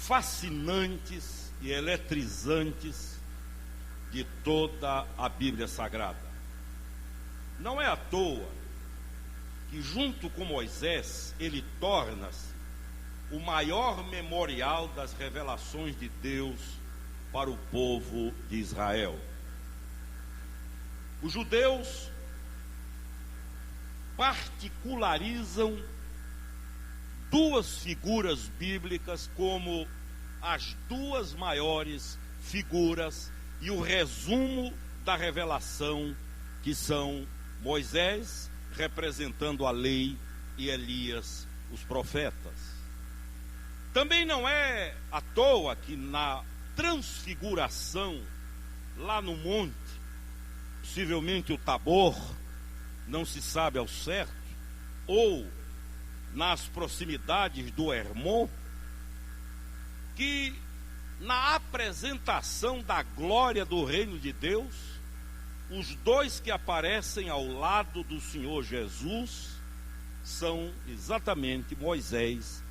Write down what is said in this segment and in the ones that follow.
fascinantes e eletrizantes de toda a Bíblia Sagrada. Não é à toa que, junto com Moisés, ele torna-se o maior memorial das revelações de Deus para o povo de Israel. Os judeus particularizam duas figuras bíblicas como as duas maiores figuras e o resumo da revelação, que são Moisés, representando a lei, e Elias, os profetas. Também não é à toa que na transfiguração, lá no monte, possivelmente o Tabor, não se sabe ao certo, ou nas proximidades do Hermon, que na apresentação da glória do reino de Deus, os dois que aparecem ao lado do Senhor Jesus são exatamente Moisés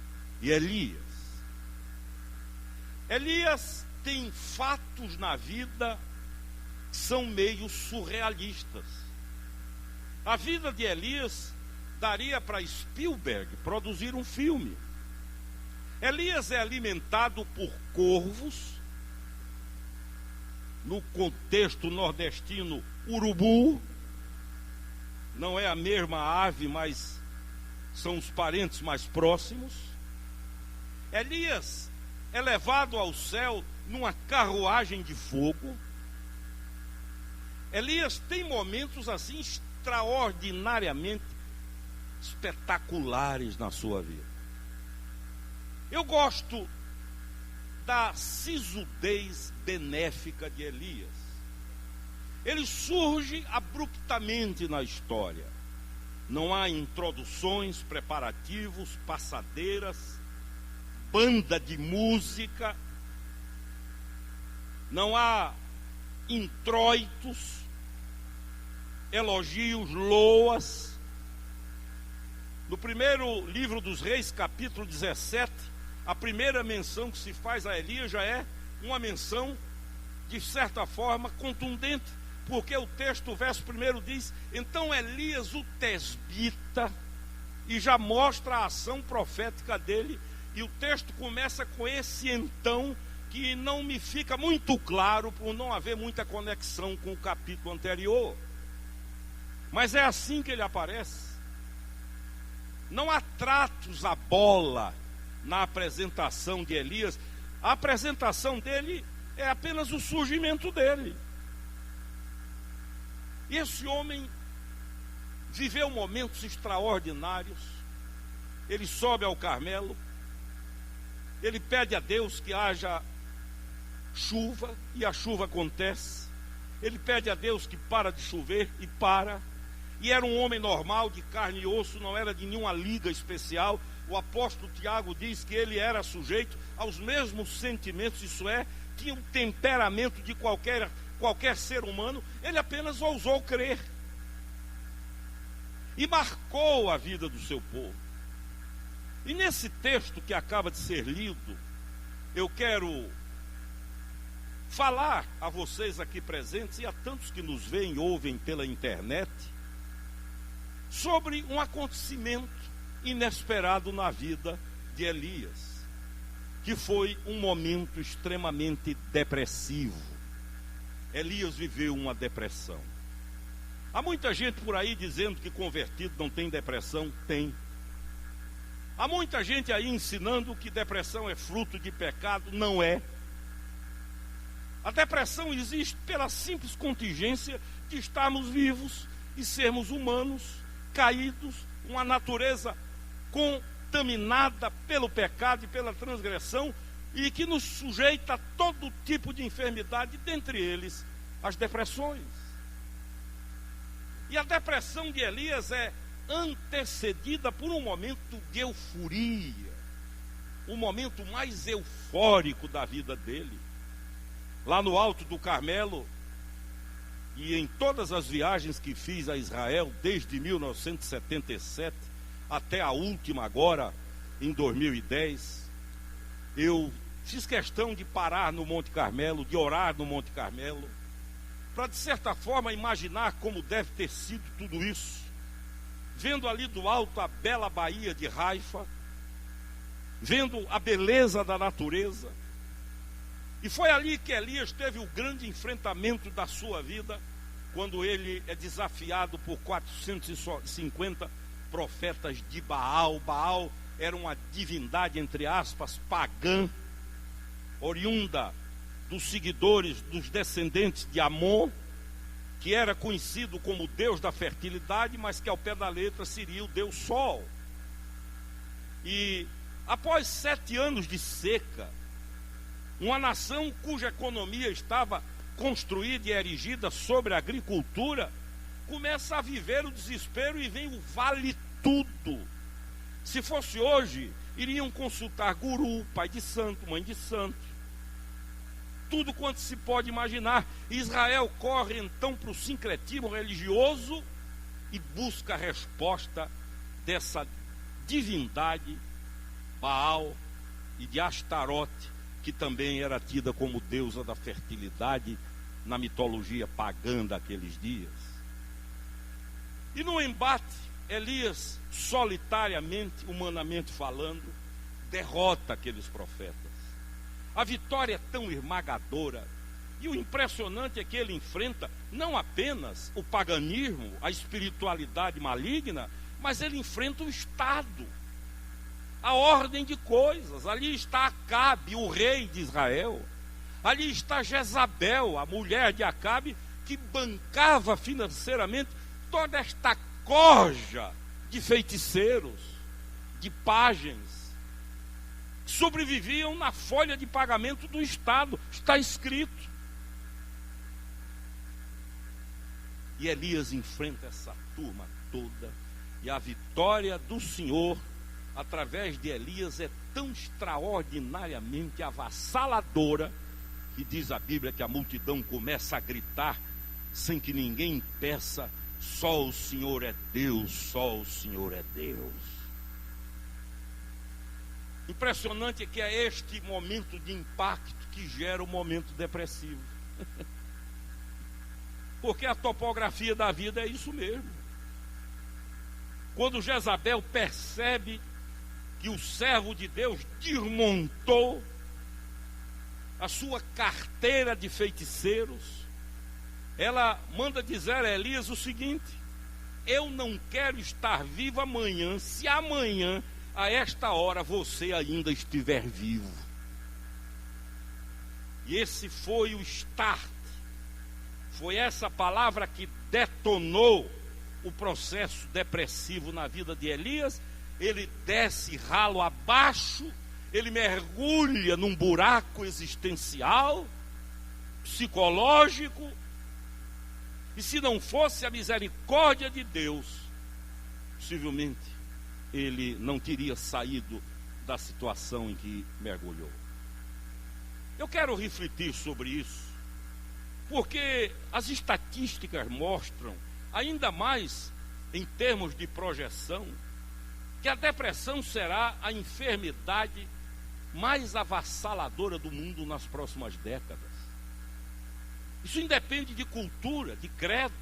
e Elias. Elias tem fatos na vida que são meio surrealistas. A vida de Elias daria para Spielberg produzir um filme. Elias é alimentado por corvos, no contexto nordestino, urubu. Não é a mesma ave, mas são os parentes mais próximos. Elias é levado ao céu numa carruagem de fogo. Elias tem momentos assim extraordinariamente espetaculares na sua vida. Eu gosto da sisudez benéfica de Elias. Ele surge abruptamente na história. Não há introduções, preparativos, passadeiras, banda de música. Não há introitos, elogios, loas. No primeiro livro dos Reis, capítulo 17, a primeira menção que se faz a Elias já é uma menção, de certa forma, contundente, porque o texto, o verso primeiro diz: então Elias o tesbita, e já mostra a ação profética dele, e o texto começa com esse então, que não me fica muito claro, por não haver muita conexão com o capítulo anterior. Mas é assim que ele aparece. Não há tratos à bola na apresentação de Elias. A apresentação dele é apenas o surgimento dele. E esse homem viveu momentos extraordinários. Ele sobe ao Carmelo, ele pede a Deus que haja chuva, e a chuva acontece. Ele pede a Deus que para de chover, e para. E era um homem normal, de carne e osso, não era de nenhuma liga especial. O apóstolo Tiago diz que ele era sujeito aos mesmos sentimentos, isso é, tinha o temperamento de qualquer ser humano. Ele apenas ousou crer e marcou a vida do seu povo. E nesse texto que acaba de ser lido, eu quero falar a vocês aqui presentes e a tantos que nos veem e ouvem pela internet sobre um acontecimento inesperado na vida de Elias, que foi um momento extremamente depressivo. Elias viveu uma depressão. Há muita gente por aí dizendo que convertido não tem depressão. Tem. Há muita gente aí ensinando que depressão é fruto de pecado. Não é. A depressão existe pela simples contingência de estarmos vivos e sermos humanos, caídos, uma natureza contaminada pelo pecado e pela transgressão, e que nos sujeita a todo tipo de enfermidade, dentre eles as depressões. E a depressão de Elias é antecedida por um momento de euforia, o momento mais eufórico da vida dele. Lá no alto do Carmelo, e em todas as viagens que fiz a Israel, desde 1977 até a última agora, em 2010, eu fiz questão de parar no Monte Carmelo, de orar no Monte Carmelo, para de certa forma imaginar como deve ter sido tudo isso, vendo ali do alto a bela baía de Haifa, vendo a beleza da natureza. E foi ali que Elias teve o grande enfrentamento da sua vida, quando ele é desafiado por 450 profetas de Baal. Baal era uma divindade, entre aspas, pagã, oriunda dos seguidores, dos descendentes de Amon, que era conhecido como Deus da fertilidade, mas que ao pé da letra seria o Deus Sol. E após 7 anos de seca, uma nação cuja economia estava construída e erigida sobre a agricultura, começa a viver o desespero e vem o vale tudo. Se fosse hoje, iriam consultar guru, pai de santo, mãe de santo, tudo quanto se pode imaginar. Israel corre então para o sincretismo religioso e busca a resposta dessa divindade Baal e de Astarote, que também era tida como deusa da fertilidade na mitologia pagã daqueles dias. E no embate, Elias, solitariamente, humanamente falando, derrota aqueles profetas. A vitória é tão esmagadora, e o impressionante é que ele enfrenta não apenas o paganismo, a espiritualidade maligna, mas ele enfrenta o Estado, a ordem de coisas. Ali está Acabe, o rei de Israel. Ali está Jezabel, a mulher de Acabe, que bancava financeiramente toda esta corja de feiticeiros, de pajens, que sobreviviam na folha de pagamento do Estado. Está escrito. E Elias enfrenta essa turma toda, e a vitória do Senhor através de Elias é tão extraordinariamente avassaladora, que diz a Bíblia que a multidão começa a gritar sem que ninguém peça: só o Senhor é Deus, só o Senhor é Deus. Impressionante é que é este momento de impacto que gera o momento depressivo. Porque a topografia da vida é isso mesmo. Quando Jezabel percebe que o servo de Deus desmontou a sua carteira de feiticeiros, ela manda dizer a Elias o seguinte: eu não quero estar vivo amanhã, se amanhã, a esta hora, você ainda estiver vivo. E esse foi o start, foi essa palavra que detonou o processo depressivo na vida de Elias. Ele desce ralo abaixo, ele mergulha num buraco existencial, psicológico, e se não fosse a misericórdia de Deus, possivelmente ele não teria saído da situação em que mergulhou. Eu quero refletir sobre isso, porque as estatísticas mostram, ainda mais em termos de projeção, que a depressão será a enfermidade mais avassaladora do mundo nas próximas décadas. Isso independe de cultura, de credo,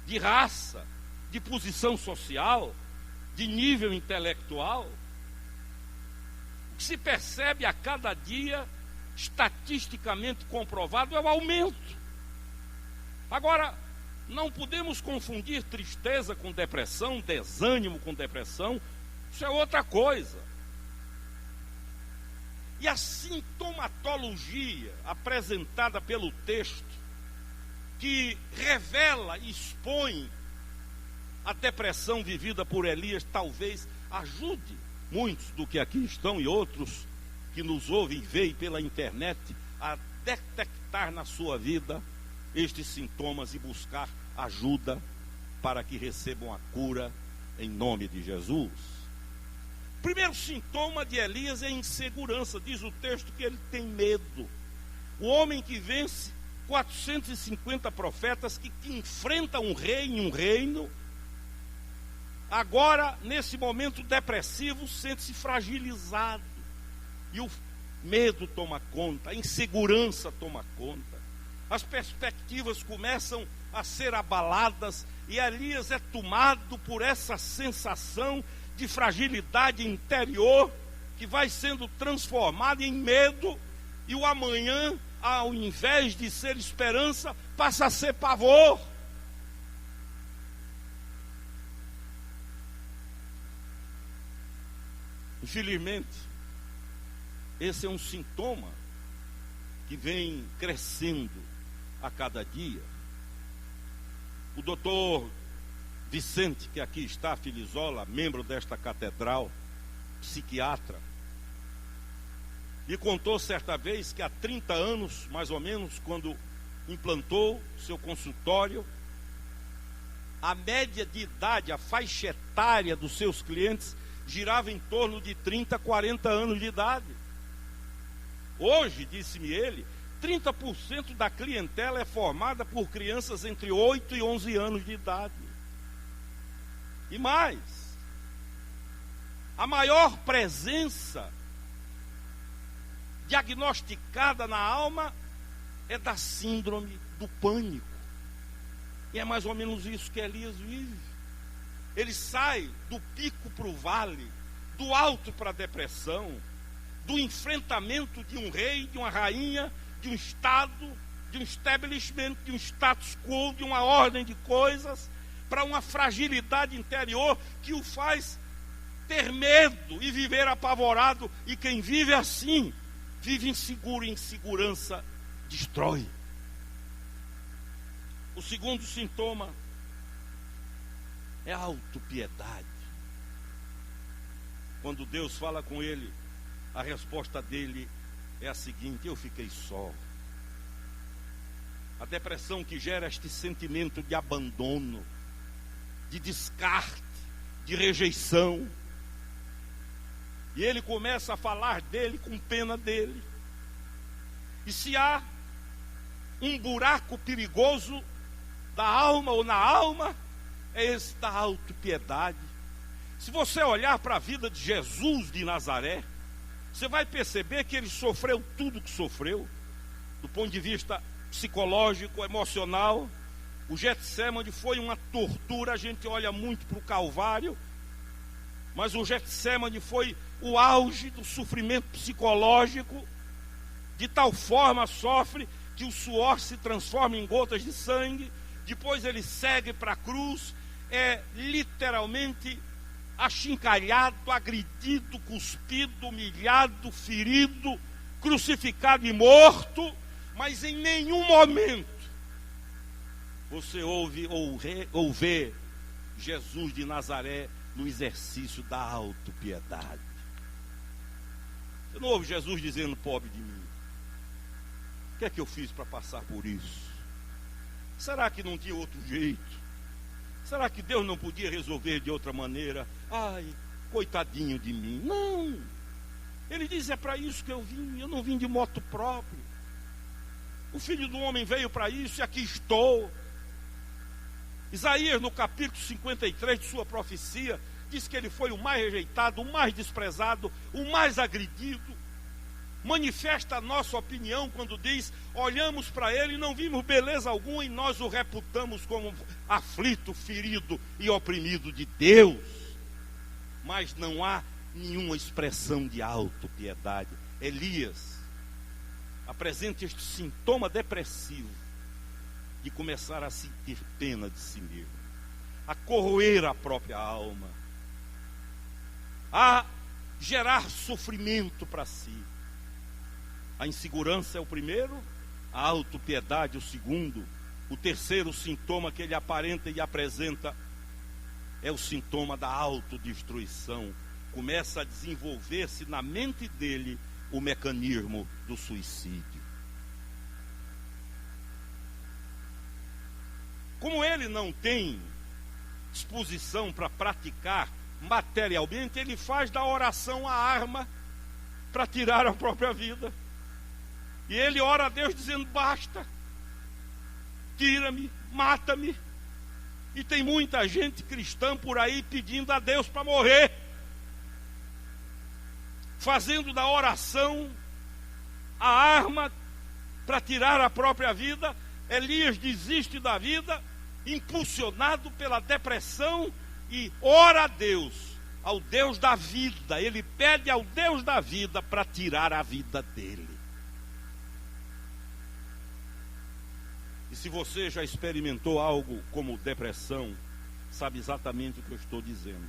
de raça, de posição social, de nível intelectual. O que se percebe a cada dia, estatisticamente comprovado, é o aumento. Agora, não podemos confundir tristeza com depressão, desânimo com depressão. Isso é outra coisa. E a sintomatologia apresentada pelo texto, que revela e expõe a depressão vivida por Elias, talvez ajude muitos do que aqui estão e outros que nos ouvem e veem pela internet a detectar na sua vida estes sintomas e buscar ajuda para que recebam a cura em nome de Jesus. O primeiro sintoma de Elias é a insegurança. Diz o texto que ele tem medo. O homem que vence 450 profetas, que enfrenta um rei em um reino, agora, nesse momento depressivo, sente-se fragilizado. E o medo toma conta, a insegurança toma conta, as perspectivas começam a ser abaladas, e Elias é tomado por essa sensação de fragilidade interior, que vai sendo transformada em medo, e o amanhã, ao invés de ser esperança, passa a ser pavor. Infelizmente, esse é um sintoma que vem crescendo a cada dia. O doutor Vicente, que aqui está, Filizola, membro desta catedral, psiquiatra, me contou certa vez que há 30 anos, mais ou menos, quando implantou seu consultório, a média de idade, a faixa etária dos seus clientes girava em torno de 30, 40 anos de idade. Hoje, disse-me ele, 30% da clientela é formada por crianças entre 8 e 11 anos de idade. E mais, a maior presença diagnosticada na alma é da síndrome do pânico. E é mais ou menos isso que Elias vive. Ele sai do pico para o vale, do alto para a depressão, do enfrentamento de um rei, de uma rainha, de um estado, de um establishment, de um status quo, de uma ordem de coisas, para uma fragilidade interior que o faz ter medo e viver apavorado. E quem vive assim, vive inseguro, e insegurança destrói. O segundo sintoma é a autopiedade. Quando Deus fala com ele, a resposta dele é a seguinte: eu fiquei só. A depressão que gera este sentimento de abandono, de descarte, de rejeição. E ele começa a falar dele com pena dele. E se há um buraco perigoso da alma ou na alma, é esse da autopiedade. Se você olhar para a vida de Jesus de Nazaré, você vai perceber que ele sofreu tudo que sofreu, do ponto de vista psicológico, emocional. O Getsemane foi uma tortura. A gente olha muito para o Calvário, mas o Getsemane foi o auge do sofrimento psicológico. De tal forma sofre que o suor se transforma em gotas de sangue. Depois ele segue para a cruz, é literalmente achincalhado, agredido, cuspido, humilhado, ferido, crucificado e morto. Mas em nenhum momento você ouve ou vê Jesus de Nazaré no exercício da autopiedade. Você não ouve Jesus dizendo: pobre de mim, o que é que eu fiz para passar por isso? Será que não tinha outro jeito? Será que Deus não podia resolver de outra maneira? Ai, coitadinho de mim. Não. Ele diz: é para isso que eu vim. Eu não vim de moto próprio. O Filho do Homem veio para isso e aqui estou. Isaías, no capítulo 53 de sua profecia, diz que ele foi o mais rejeitado, o mais desprezado, o mais agredido. Manifesta a nossa opinião quando diz: olhamos para ele e não vimos beleza alguma, e nós o reputamos como aflito, ferido e oprimido de Deus. Mas não há nenhuma expressão de autopiedade. Elias apresenta este sintoma depressivo de começar a sentir pena de si mesmo, a corroer a própria alma, a gerar sofrimento para si. A insegurança é o primeiro, a autopiedade o segundo. O terceiro sintoma que ele aparenta e apresenta é o sintoma da autodestruição. Começa a desenvolver-se na mente dele o mecanismo do suicídio. Como ele não tem disposição para praticar materialmente, ele faz da oração a arma para tirar a própria vida. E ele ora a Deus dizendo: basta, tira-me, mata-me. E tem muita gente cristã por aí pedindo a Deus para morrer, fazendo da oração a arma para tirar a própria vida. Elias desiste da vida, impulsionado pela depressão, e ora a Deus, ao Deus da vida. Ele pede ao Deus da vida para tirar a vida dele. E se você já experimentou algo como depressão, sabe exatamente o que eu estou dizendo.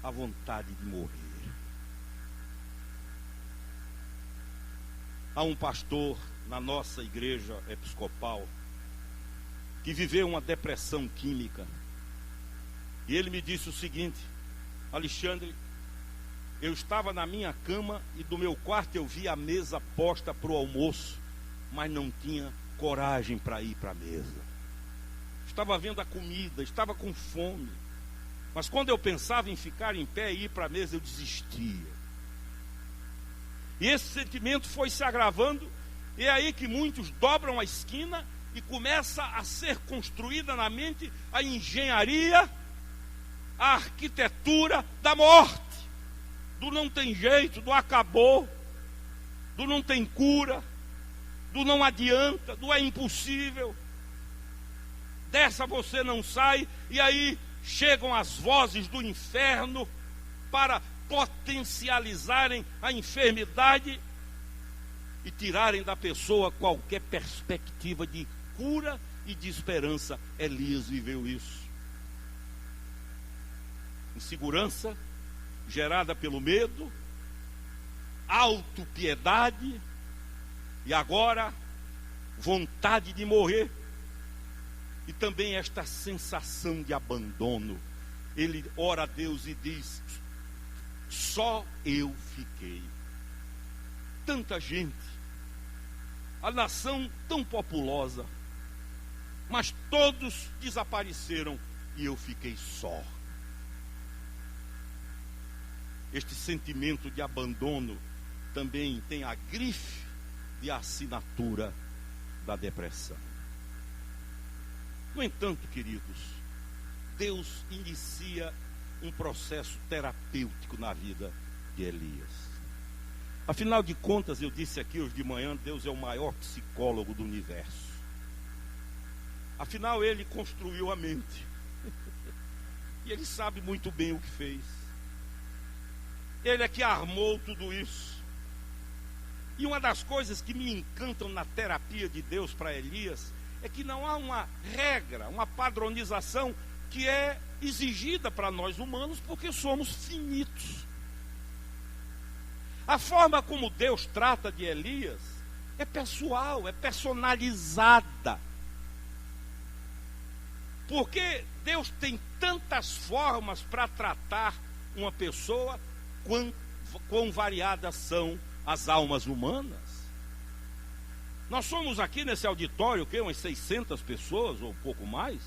A vontade de morrer. Há um pastor na nossa igreja episcopal que viveu uma depressão química. E ele me disse o seguinte: Alexandre, eu estava na minha cama e do meu quarto eu vi a mesa posta para o almoço, mas não tinha coragem para ir para a mesa. Estava vendo a comida, estava com fome, mas quando eu pensava em ficar em pé e ir para a mesa, eu desistia. E esse sentimento foi se agravando, e é aí que muitos dobram a esquina e começa a ser construída na mente a engenharia, a arquitetura da morte, do não tem jeito, do acabou, do não tem cura, do não adianta, do é impossível, dessa você não sai. E aí chegam as vozes do inferno para potencializarem a enfermidade e tirarem da pessoa qualquer perspectiva de cura e de esperança. Elias viveu isso. Insegurança gerada pelo medo, autopiedade e agora vontade de morrer. E também esta sensação de abandono. Ele ora a Deus e diz: só eu fiquei. Tanta gente, a nação tão populosa, mas todos desapareceram e eu fiquei só. Este sentimento de abandono também tem a grife de assinatura da depressão. No entanto, queridos, Deus inicia um processo terapêutico na vida de Elias. Afinal de contas, eu disse aqui hoje de manhã, Deus é o maior psicólogo do universo. Afinal, ele construiu a mente. E ele sabe muito bem o que fez. Ele é que armou tudo isso. E uma das coisas que me encantam na terapia de Deus para Elias é que não há uma regra, uma padronização que é exigida para nós humanos, porque somos finitos. A forma como Deus trata de Elias é pessoal, é personalizada. Porque Deus tem tantas formas para tratar uma pessoa, quão variadas são as almas humanas. Nós somos aqui nesse auditório, umas 600 pessoas ou um pouco mais.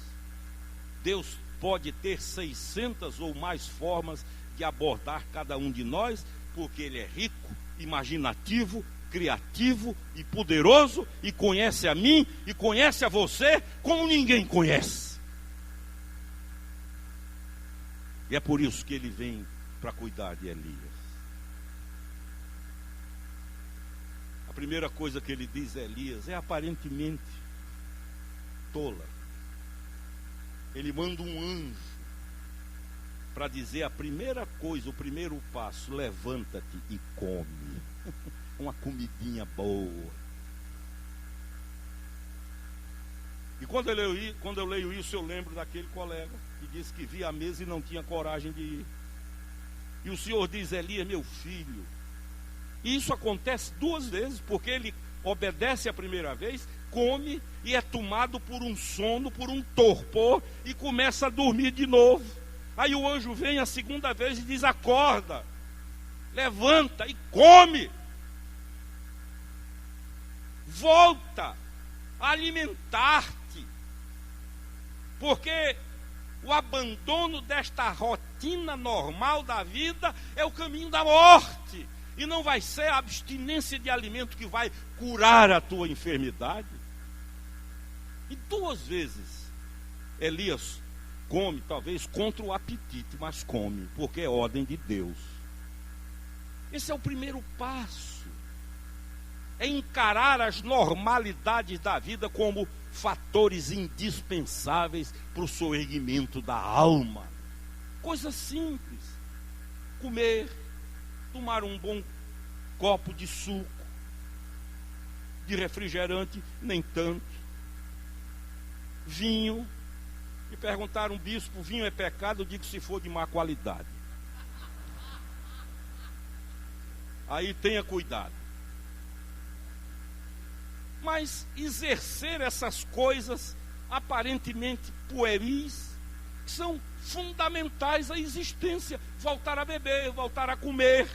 Deus pode ter 600 ou mais formas de abordar cada um de nós, porque Ele é rico, imaginativo, criativo e poderoso, e conhece a mim e conhece a você como ninguém conhece. E é por isso que Ele vem para cuidar de Elias. A primeira coisa que ele diz a Elias é aparentemente tola. Ele manda um anjo para dizer a primeira coisa, o primeiro passo: levanta-te e come. Uma comidinha boa. E quando eu leio isso, eu lembro daquele colega que disse que via a mesa e não tinha coragem de ir. E o Senhor diz: Elias, meu filho. E isso acontece 2 vezes, porque ele obedece a primeira vez, come e é tomado por um sono, por um torpor, e começa a dormir de novo. Aí o anjo vem a segunda vez e diz: acorda, levanta e come. Volta a alimentar-te. Porque o abandono desta rotina normal da vida é o caminho da morte. E não vai ser a abstinência de alimento que vai curar a tua enfermidade. E 2 vezes Elias come, talvez contra o apetite, mas come, porque é ordem de Deus. Esse é o primeiro passo. é encarar as normalidades da vida como fatores indispensáveis para o soerguimento da alma. Coisa simples: comer, tomar um bom copo de suco, de refrigerante, nem tanto, vinho. Me perguntaram, bispo, vinho é pecado? Eu digo, se for de má qualidade. Aí tenha cuidado. Mas exercer essas coisas aparentemente pueris, que são fundamentais à existência: voltar a beber, voltar a comer,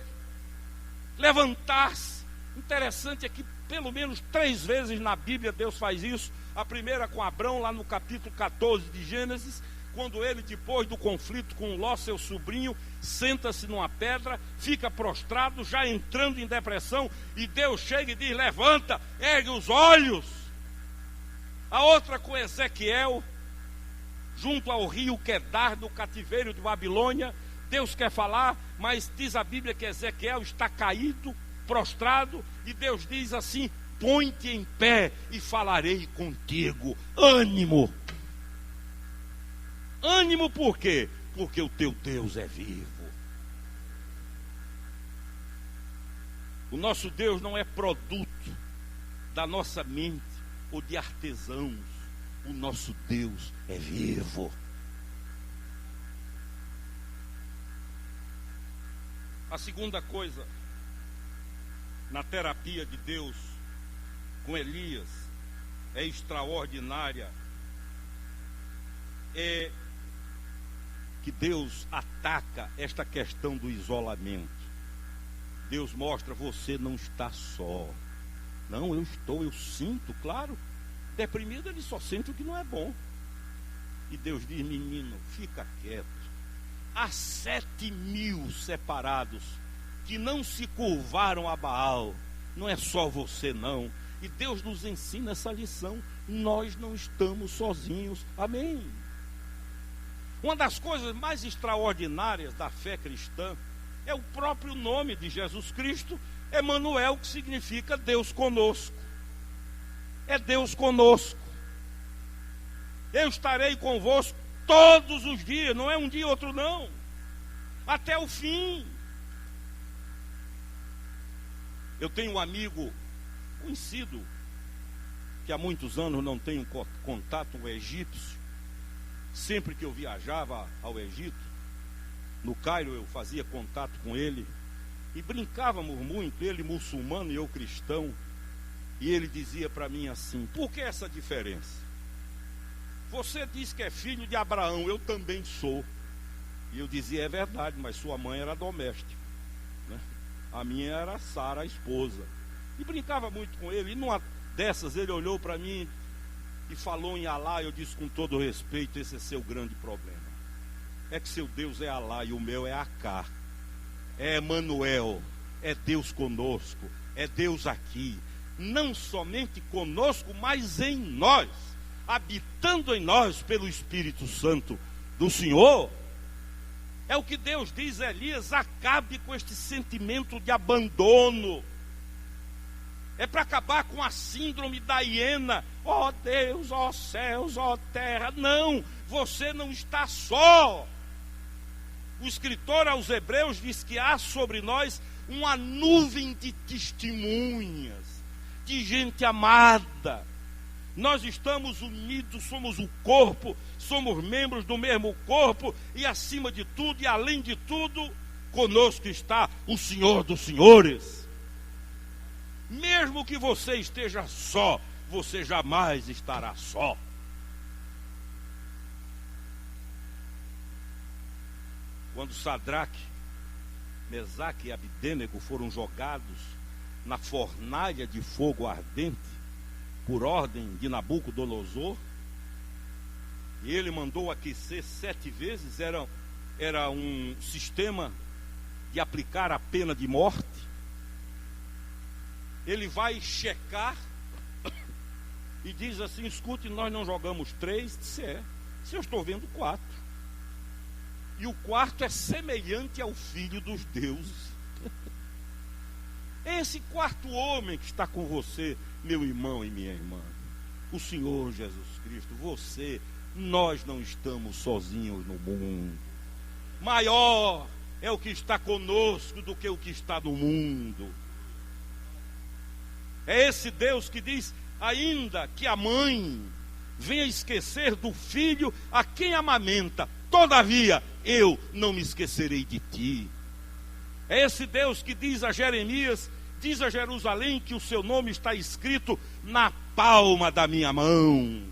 levantar-se. Interessante é que pelo menos 3 vezes na Bíblia Deus faz isso. A primeira com Abrão, lá no capítulo 14 de Gênesis, quando ele, depois do conflito com Ló, seu sobrinho, senta-se numa pedra, fica prostrado, já entrando em depressão, e Deus chega e diz: levanta, ergue os olhos. A outra com Ezequiel, junto ao rio Quedar, do cativeiro de Babilônia. Deus quer falar, mas diz a Bíblia que Ezequiel está caído, prostrado, e Deus diz assim: põe-te em pé e falarei contigo. Ânimo. Ânimo por quê? Porque o teu Deus é vivo. O nosso Deus não é produto da nossa mente ou de artesãos. O nosso Deus é vivo. A segunda coisa na terapia de Deus com Elias é extraordinária, é que Deus ataca esta questão do isolamento. Deus mostra: você não está só. Não, eu sinto, claro. Deprimido, ele só sente o que não é bom. E Deus diz: menino, fica quieto. Há 7.000 separados que não se curvaram a Baal. Não é só você, não. E Deus nos ensina essa lição: nós não estamos sozinhos. Amém. Uma das coisas mais extraordinárias da fé cristã é o próprio nome de Jesus Cristo, Emanuel, que significa Deus conosco. É Deus conosco. Eu estarei convosco todos os dias, não é um dia outro não, até o fim. Eu tenho um amigo conhecido, que há muitos anos não tenho contato, um egípcio. Sempre que eu viajava ao Egito, no Cairo, eu fazia contato com ele e brincávamos muito, ele muçulmano e eu cristão. E ele dizia para mim assim: por que essa diferença? Você diz que é filho de Abraão, eu também sou. E eu dizia: é verdade, mas sua mãe era doméstica, né? A minha era Sara, a esposa. E brincava muito com ele. E numa dessas ele olhou para mim e falou em Alá. Eu disse com todo respeito: esse é seu grande problema. É que seu Deus é Alá e o meu é Acá. É Emanuel, é Deus conosco, é Deus aqui. Não somente conosco, mas em nós, habitando em nós pelo Espírito Santo do Senhor. É o que Deus diz a Elias: acabe com este sentimento de abandono. É para acabar com a síndrome da hiena. Ó Deus, ó céus, ó terra. Não, você não está só. O escritor aos Hebreus diz que há sobre nós uma nuvem de testemunhas, de gente amada. Nós estamos unidos, somos o corpo, somos membros do mesmo corpo, e acima de tudo e além de tudo, conosco está o Senhor dos Senhores. Mesmo que você esteja só, você jamais estará só. Quando Sadraque, Mesaque e Abdênego foram jogados na fornalha de fogo ardente, por ordem de Nabucodonosor, e ele mandou aquecer 7 vezes, era um sistema de aplicar a pena de morte. Ele vai checar e diz assim: escute, nós não jogamos 3, disse: é, se eu estou vendo 4. E o quarto é semelhante ao filho dos deuses. É esse quarto homem que está com você, meu irmão e minha irmã. O Senhor Jesus Cristo, você, nós não estamos sozinhos no mundo. Maior é o que está conosco do que o que está no mundo. É esse Deus que diz, ainda que a mãe venha esquecer do filho a quem amamenta, todavia eu não me esquecerei de ti. É esse Deus que diz a Jeremias, diz a Jerusalém que o seu nome está escrito na palma da minha mão.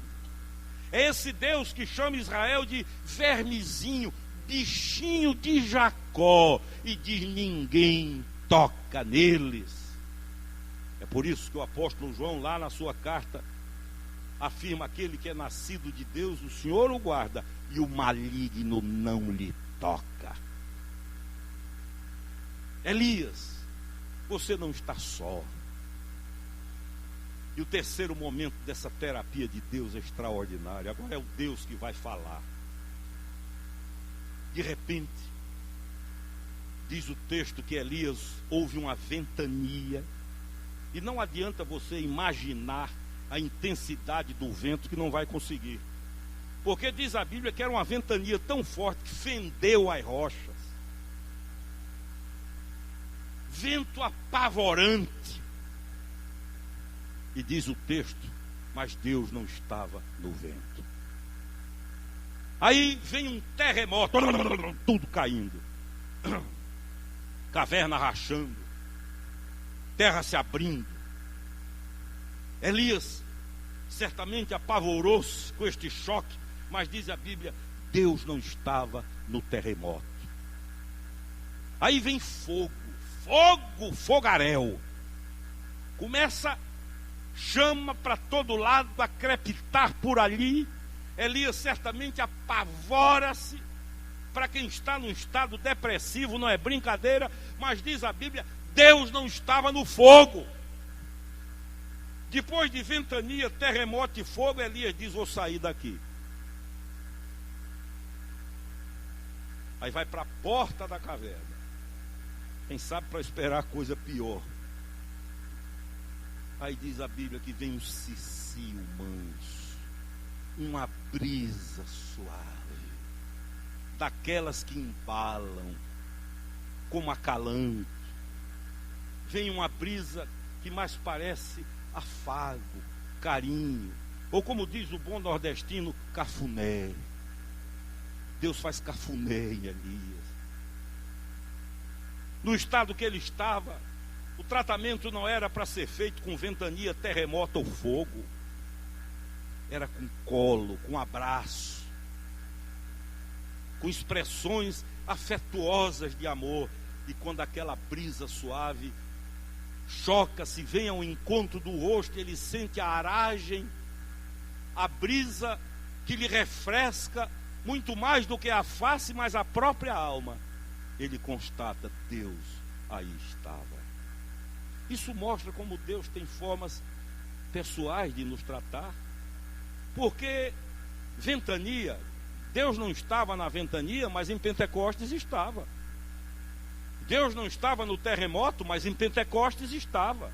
É esse Deus que chama Israel de vermezinho, bichinho de Jacó, e diz: ninguém toca neles. É por isso que o apóstolo João, lá na sua carta, afirma: aquele que é nascido de Deus, o Senhor o guarda, e o maligno não lhe toca. Elias, você não está só. E o terceiro momento dessa terapia de Deus é extraordinário. Agora é o Deus que vai falar. De repente, diz o texto que Elias ouve uma ventania. E não adianta você imaginar a intensidade do vento, que não vai conseguir. Porque diz a Bíblia que era uma ventania tão forte que fendeu as rochas. Vento apavorante. E diz o texto, mas Deus não estava no vento. Aí vem um terremoto, tudo caindo, caverna rachando, terra se abrindo. Elias certamente apavorou-se com este choque, mas diz a Bíblia, Deus não estava no terremoto. Aí vem fogo, fogaréu. Começa chama para todo lado, a crepitar por ali. Elias certamente apavora-se. Para quem está num estado depressivo, não é brincadeira, mas diz a Bíblia, Deus não estava no fogo. Depois de ventania, terremoto e fogo, Elias diz: vou sair daqui. Aí vai para a porta da caverna. Quem sabe para esperar coisa pior. Aí diz a Bíblia que vem um cicio manso, uma brisa suave, daquelas que embalam, como acalanto. Vem uma brisa que mais parece afago, carinho, ou como diz o bom nordestino, cafuné. Deus faz cafuné em Elias. No estado que ele estava, o tratamento não era para ser feito com ventania, terremoto ou fogo. Era com colo, com abraço, com expressões afetuosas de amor. E quando aquela brisa suave choca-se, vem ao encontro do rosto, ele sente a aragem, a brisa que lhe refresca muito mais do que a face, mas a própria alma. Ele constata: Deus aí estava. Isso mostra como Deus tem formas pessoais de nos tratar. Porque ventania, Deus não estava na ventania, mas em Pentecostes estava. Deus não estava no terremoto, mas em Pentecostes estava.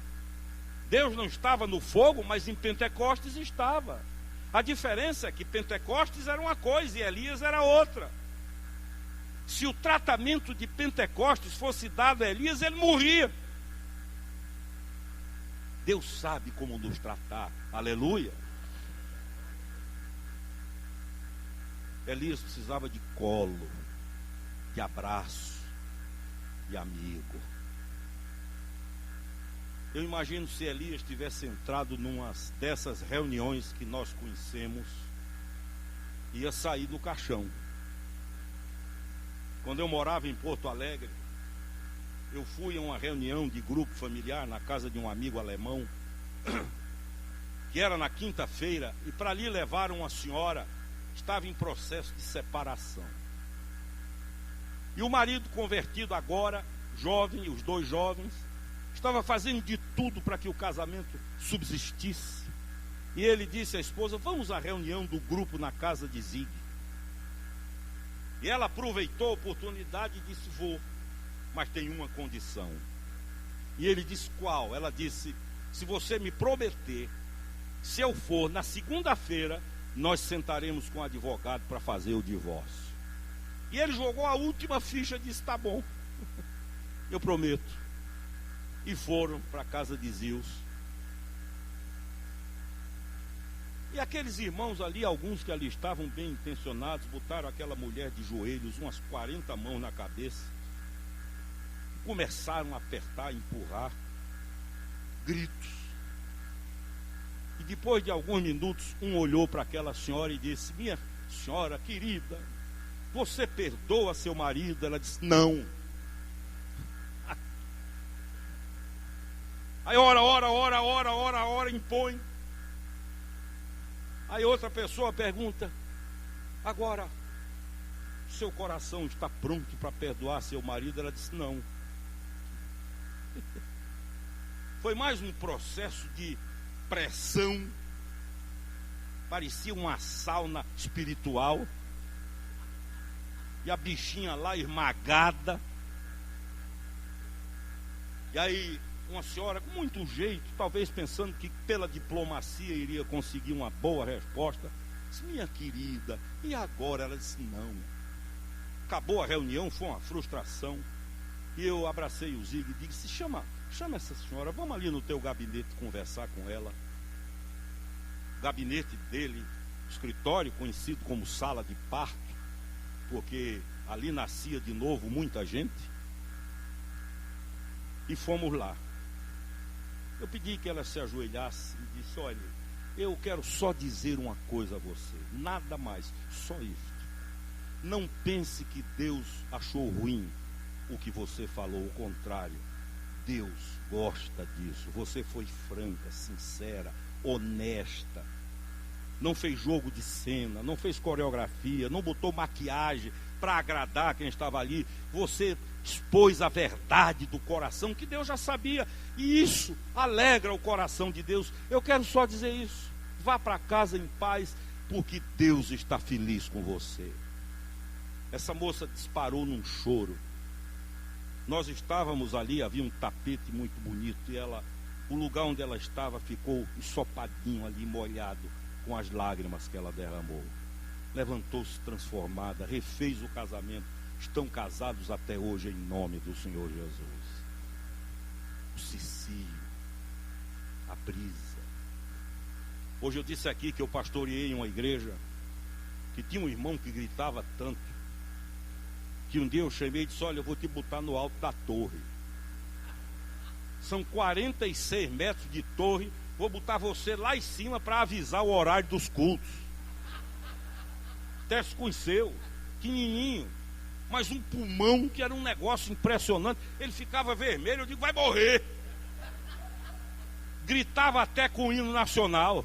Deus não estava no fogo, mas em Pentecostes estava. A diferença é que Pentecostes era uma coisa e Elias era outra. Se o tratamento de Pentecostes fosse dado a Elias, ele morria. Deus sabe como nos tratar. Aleluia. Elias precisava de colo, de abraço, de amigo. Eu imagino se Elias tivesse entrado numa dessas reuniões que nós conhecemos, ia sair do caixão. Quando eu morava em Porto Alegre, eu fui a uma reunião de grupo familiar na casa de um amigo alemão, que era na quinta-feira, e para ali levaram uma senhora que estava em processo de separação. E o marido convertido agora, jovem, os dois jovens, estava fazendo de tudo para que o casamento subsistisse. E ele disse à esposa: vamos à reunião do grupo na casa de Zig. E ela aproveitou a oportunidade e disse: vou, mas tem uma condição. E ele disse: qual? Ela disse: se você me prometer, se eu for na segunda-feira, nós sentaremos com o advogado para fazer o divórcio. E ele jogou a última ficha e disse: tá bom, eu prometo. E foram para a casa de Zius. E aqueles irmãos ali, alguns que ali estavam bem intencionados, botaram aquela mulher de joelhos, umas 40 mãos na cabeça, começaram a apertar, empurrar, gritos. E depois de alguns minutos, um olhou para aquela senhora e disse: minha senhora querida, você perdoa seu marido? Ela disse: não. Aí ora, impõe. Aí outra pessoa pergunta: agora, seu coração está pronto para perdoar seu marido? Ela disse: não. Foi mais um processo de pressão, parecia uma sauna espiritual, e a bichinha lá esmagada. E aí uma senhora com muito jeito, talvez pensando que pela diplomacia iria conseguir uma boa resposta, disse: minha querida, e agora? Ela disse: não. Acabou a reunião, foi uma frustração. E eu abracei o Zig e disse: chama essa senhora, vamos ali no teu gabinete conversar com ela. O gabinete dele, escritório conhecido como sala de parto, porque ali nascia de novo muita gente. E fomos lá. Eu pedi que ela se ajoelhasse e disse: olha, eu quero só dizer uma coisa a você, nada mais, só isso. Não pense que Deus achou ruim o que você falou, o contrário, Deus gosta disso. Você foi franca, sincera, honesta, não fez jogo de cena, não fez coreografia, não botou maquiagem para agradar quem estava ali. Você expôs a verdade do coração, que Deus já sabia, e isso alegra o coração de Deus. Eu quero só dizer isso. Vá para casa em paz, porque Deus está feliz com você. Essa moça disparou num choro. Nós estávamos ali, havia um tapete muito bonito, e o lugar onde ela estava ficou ensopadinho ali, molhado, com as lágrimas que ela derramou. Levantou-se transformada, refez o casamento. Estão casados até hoje em nome do Senhor Jesus. O Cicio, a Brisa. Hoje eu disse aqui que eu pastoreei em uma igreja que tinha um irmão que gritava tanto, que um dia eu chamei e disse: olha, eu vou te botar no alto da torre. São 46 metros de torre, vou botar você lá em cima para avisar o horário dos cultos. Até se conheceu, pequenininho, mas um pulmão que era um negócio impressionante. Ele ficava vermelho, eu digo: vai morrer. Gritava até com o hino nacional.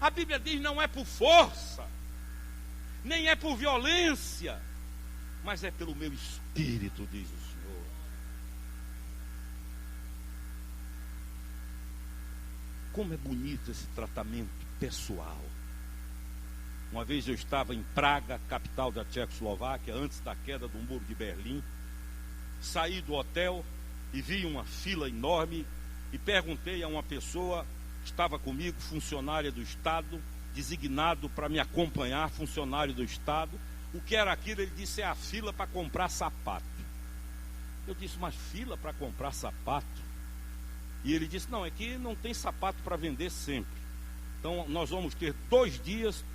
A Bíblia diz: não é por força, nem é por violência, mas é pelo meu espírito, diz o Senhor. Como é bonito esse tratamento pessoal. Uma vez eu estava em Praga, capital da Tchecoslováquia, antes da queda do muro de Berlim. Saí do hotel e vi uma fila enorme e perguntei a uma pessoa que estava comigo, funcionária do Estado, designado para me acompanhar, funcionário do Estado, o que era aquilo. Ele disse: é a fila para comprar sapato. Eu disse: mas fila para comprar sapato? E ele disse: não, é que não tem sapato para vender sempre. Então nós vamos ter 2 dias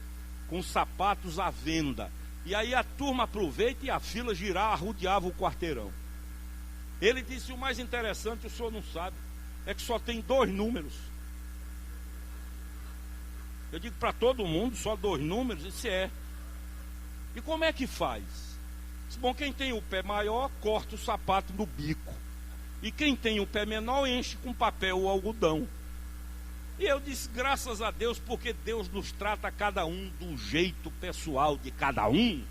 com sapatos à venda. E aí a turma aproveita e a fila girava, arrodeava o quarteirão. Ele disse: o mais interessante, o senhor não sabe, é que só tem 2 números. Eu digo para todo mundo: só 2 números? Isso é. E como é que faz? Bom, quem tem o pé maior, corta o sapato no bico. E quem tem o pé menor, enche com papel ou algodão. E eu disse: graças a Deus, porque Deus nos trata cada um do jeito pessoal de cada um.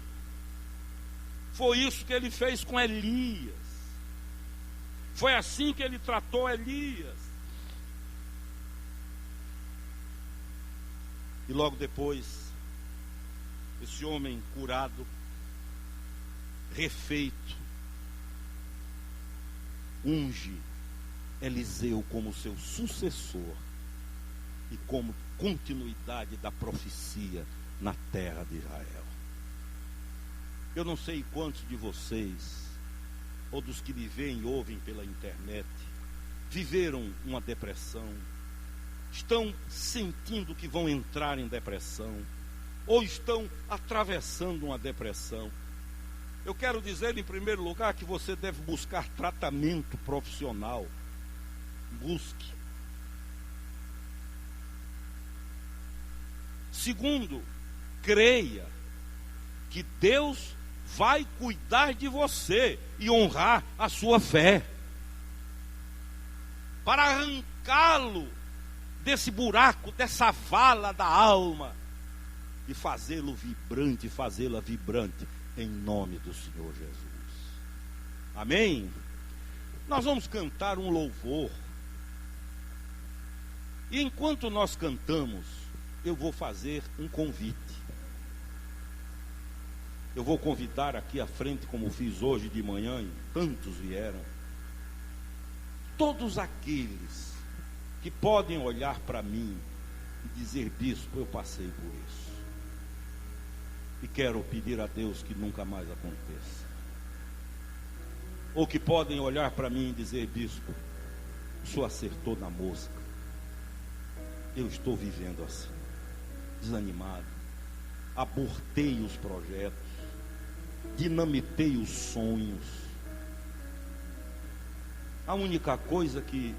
Foi isso que ele fez com Elias. Foi assim que ele tratou Elias. E logo depois, esse homem curado, refeito, unge Eliseu como seu sucessor e como continuidade da profecia na terra de Israel. Eu não sei quantos de vocês, ou dos que me veem e ouvem pela internet, viveram uma depressão, estão sentindo que vão entrar em depressão, ou estão atravessando uma depressão. Eu quero dizer, em primeiro lugar, que você deve buscar tratamento profissional. Busque. Segundo, creia que Deus vai cuidar de você e honrar a sua fé, para arrancá-lo desse buraco, dessa vala da alma, e fazê-lo vibrante, fazê-la vibrante, em nome do Senhor Jesus. Amém? Nós vamos cantar um louvor, e enquanto nós cantamos, eu vou fazer um convite. Eu vou convidar aqui à frente, como fiz hoje de manhã, e tantos vieram, todos aqueles que podem olhar para mim e dizer: bispo, eu passei por isso, e quero pedir a Deus que nunca mais aconteça. Ou que podem olhar para mim e dizer: bispo, o senhor acertou na mosca, eu estou vivendo assim, desanimado, abortei os projetos, dinamitei os sonhos. A única coisa que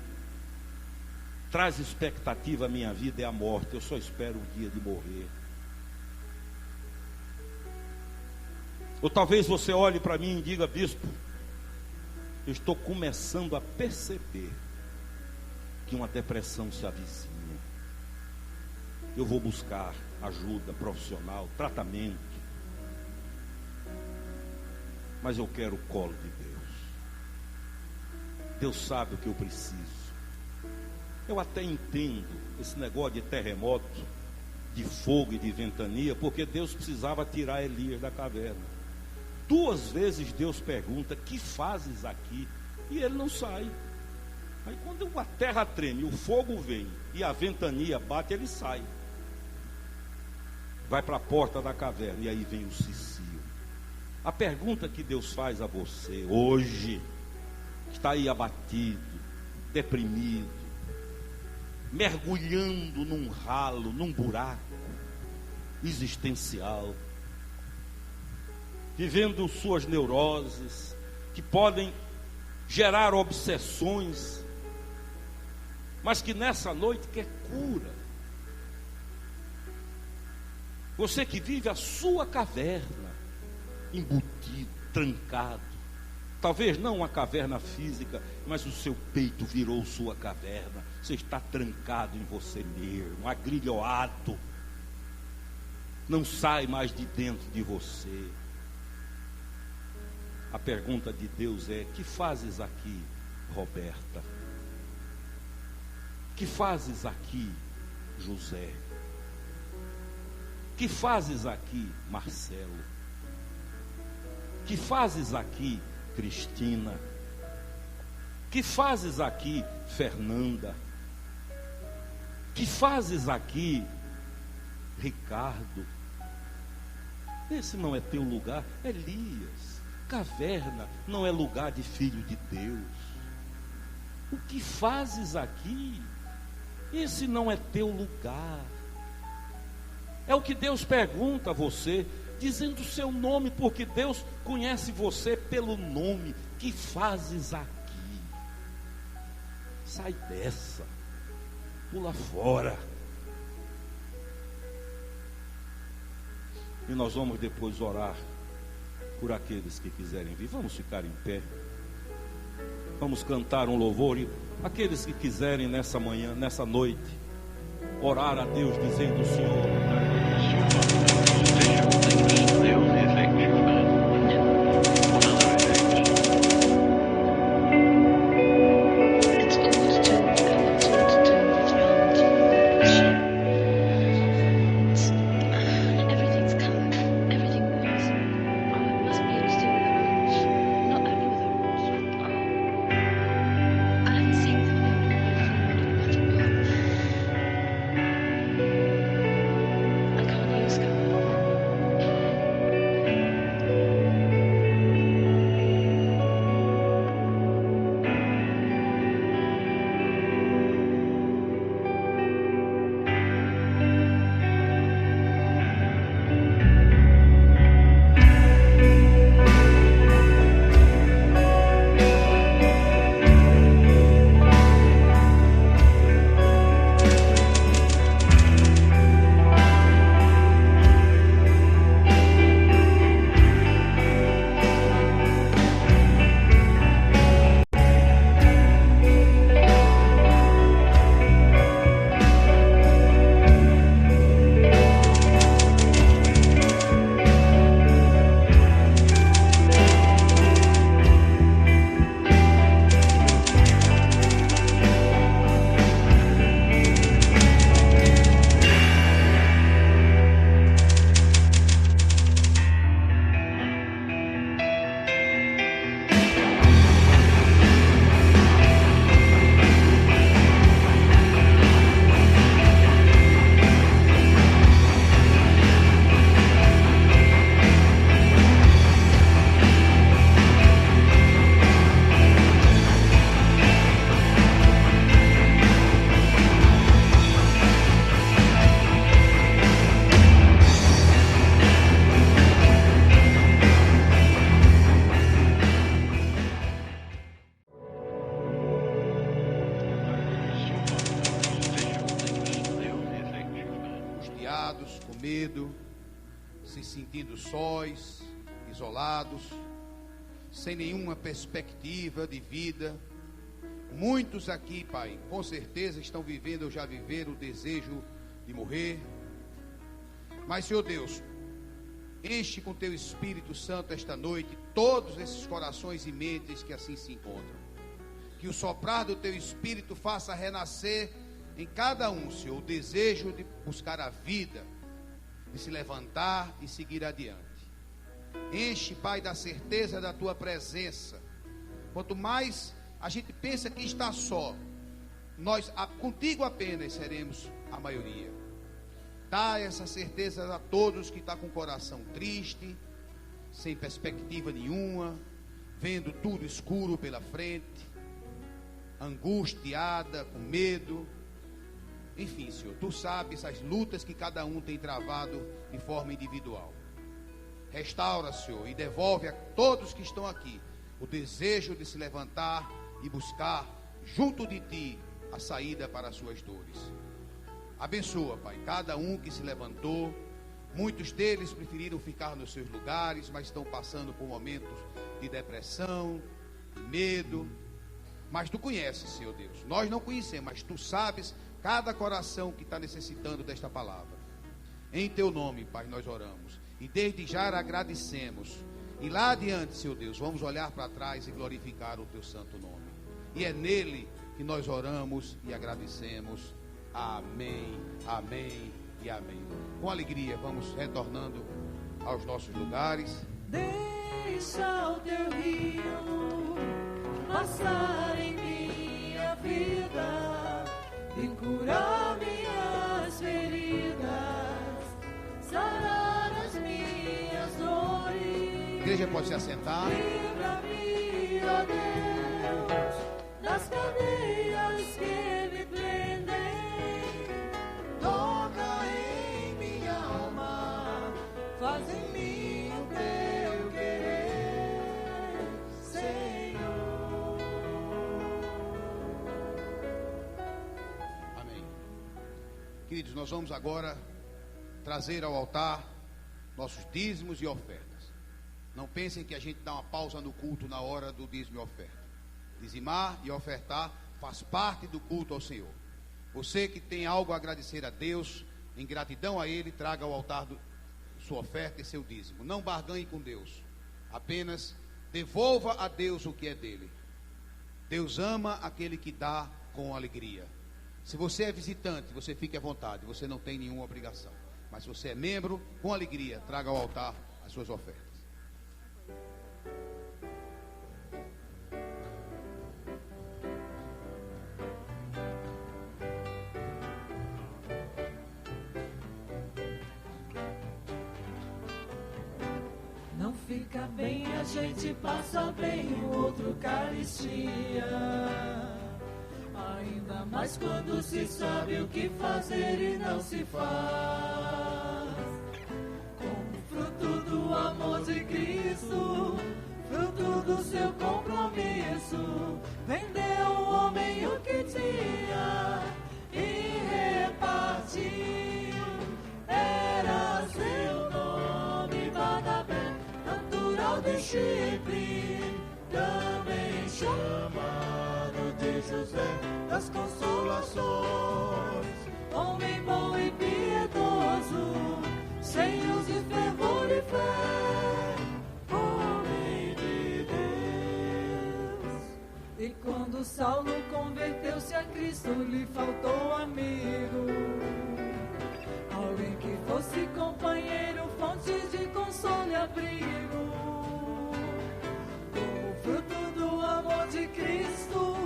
traz expectativa à minha vida é a morte. Eu só espero o dia de morrer. Ou talvez você olhe para mim e diga: bispo, eu estou começando a perceber que uma depressão se avizinha. Eu vou buscar ajuda profissional, tratamento, mas eu quero o colo de Deus. Deus sabe o que eu preciso. Eu até entendo esse negócio de terremoto, de fogo e de ventania, porque Deus precisava tirar Elias da caverna. 2 vezes Deus pergunta: que fazes aqui? E ele não sai. Aí quando a terra treme, o fogo vem e a ventania bate, ele sai, vai para a porta da caverna, e aí vem o cicio. A pergunta que Deus faz a você hoje, está aí abatido, deprimido, mergulhando num ralo, num buraco existencial, vivendo suas neuroses, que podem gerar obsessões, mas que nessa noite quer cura. Você que vive a sua caverna, embutido, trancado, talvez não uma caverna física, mas o seu peito virou sua caverna. Você está trancado em você mesmo, agrilhoado, não sai mais de dentro de você. A pergunta de Deus é: que fazes aqui, Roberta? Que fazes aqui, José? Que fazes aqui, Marcelo? Que fazes aqui, Cristina? Que fazes aqui, Fernanda? Que fazes aqui, Ricardo? Esse não é teu lugar. Elias, caverna não é lugar de filho de Deus. O que fazes aqui? Esse não é teu lugar. É o que Deus pergunta a você, dizendo o seu nome, porque Deus conhece você pelo nome. Que fazes aqui? Sai dessa, pula fora. E nós vamos depois orar por aqueles que quiserem vir. Vamos ficar em pé, vamos cantar um louvor. E aqueles que quiserem nessa manhã, nessa noite, orar a Deus, dizendo: Senhor, angustiados, com medo, se sentindo sós, isolados, sem nenhuma perspectiva de vida. Muitos aqui, Pai, com certeza estão vivendo ou já viveram o desejo de morrer. Mas, Senhor Deus, enche com Teu Espírito Santo esta noite todos esses corações e mentes que assim se encontram. Que o soprar do Teu Espírito faça renascer em cada um, Senhor, o desejo de buscar a vida, de se levantar e seguir adiante. Enche, Pai, da certeza da Tua presença. Quanto mais a gente pensa que está só, nós contigo apenas seremos a maioria. Dá essa certeza a todos que estão com o coração triste, sem perspectiva nenhuma, vendo tudo escuro pela frente, angustiada, com medo. Enfim, Senhor, Tu sabes as lutas que cada um tem travado de forma individual. Restaura, Senhor, e devolve a todos que estão aqui o desejo de se levantar e buscar junto de Ti a saída para as suas dores. Abençoa, Pai, cada um que se levantou. Muitos deles preferiram ficar nos seus lugares, mas estão passando por momentos de depressão, de medo. Mas Tu conheces, Senhor Deus. Nós não conhecemos, mas Tu sabes cada coração que está necessitando desta palavra. Em Teu nome, Pai, nós oramos. E desde já agradecemos. E lá adiante, Senhor Deus, vamos olhar para trás e glorificar o Teu santo nome. E é nele que nós oramos e agradecemos. Amém, amém e amém. Com alegria, vamos retornando aos nossos lugares. Deixa o Teu rio passar em minha vida e curar minhas feridas, sarar as minhas dores. A igreja pode se assentar. Livra-me, ó Deus, das cadeias que me prendem. Toca em minha alma, faz em mim o Teu querer, Senhor. Amém. Queridos, nós vamos agora trazer ao altar nossos dízimos e ofertas. Não pensem que a gente dá uma pausa no culto na hora do dízimo e oferta. Dizimar e ofertar faz parte do culto ao Senhor. Você que tem algo a agradecer a Deus, em gratidão a Ele, traga ao altar sua oferta e seu dízimo. Não barganhe com Deus, apenas devolva a Deus o que é dele. Deus ama aquele que dá com alegria. Se você é visitante, você fique à vontade, você não tem nenhuma obrigação. Mas se você é membro, com alegria, traga ao altar as suas ofertas. Não fica bem, a gente passa bem, o outro caristia. Ainda mais quando se sabe o que fazer e não se faz. Como fruto do amor de Cristo, fruto do seu compromisso, vendeu o homem o que tinha e repartiu. Era seu nome Barnabé, natural de Chipre, também chamado de José das Consolações, homem bom e piedoso, cheios de fervor e fé, homem de Deus. E quando Saulo converteu-se a Cristo, lhe faltou amigo, alguém que fosse companheiro, fonte de consolo e abrigo. Como fruto do amor de Cristo,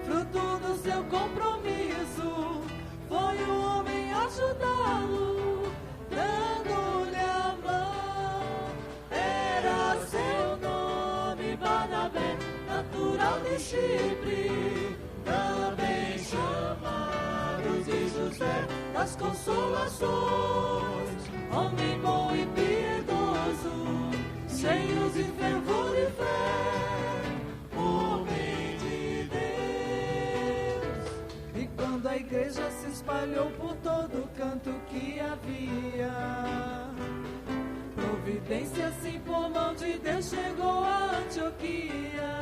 fruto do seu compromisso, foi o homem ajudá-lo, dando-lhe a mão. Era seu nome Barnabé, natural de Chipre, também chamado de José das Consolações, homem bom e piedoso, cheios de fervor e fé, homem de Deus. E quando quando a igreja se espalhou por todo canto que havia. Providência assim por mão de Deus chegou a Antioquia,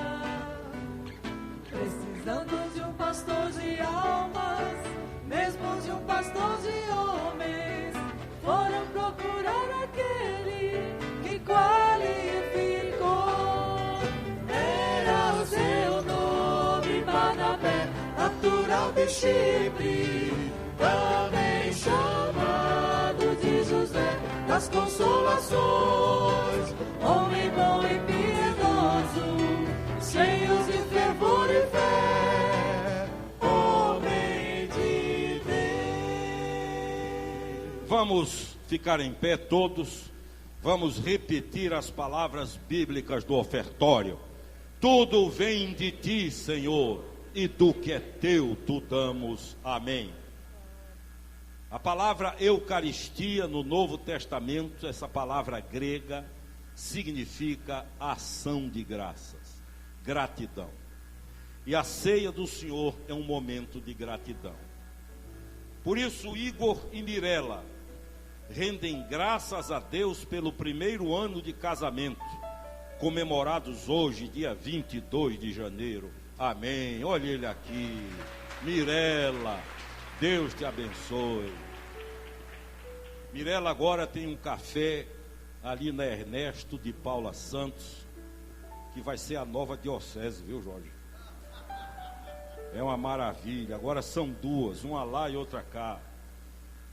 precisando de um pastor de almas, mesmo de um pastor de homens, foram procurar aquele que qualificou. Era o seu nome Barnabé, natural de Chipre, também chamado de José das Consolações, homem bom e piedoso, cheios de fervor e fé, homem de Deus. Vamos ficar em pé todos, vamos repetir as palavras bíblicas do ofertório. Tudo vem de ti, Senhor, e do que é teu tu damos. Amém. A palavra Eucaristia no Novo Testamento, essa palavra grega, significa ação de graças, gratidão. E a ceia do Senhor é um momento de gratidão. Por isso, Igor e Mirela rendem graças a Deus pelo primeiro ano de casamento, comemorados hoje, dia 22 de janeiro. Amém. Olha ele aqui, Mirela, Deus te abençoe. Mirela agora tem um café ali na Ernesto de Paula Santos, que vai ser a nova diocese, viu, Jorge? É uma maravilha. Agora são duas, uma lá e outra cá.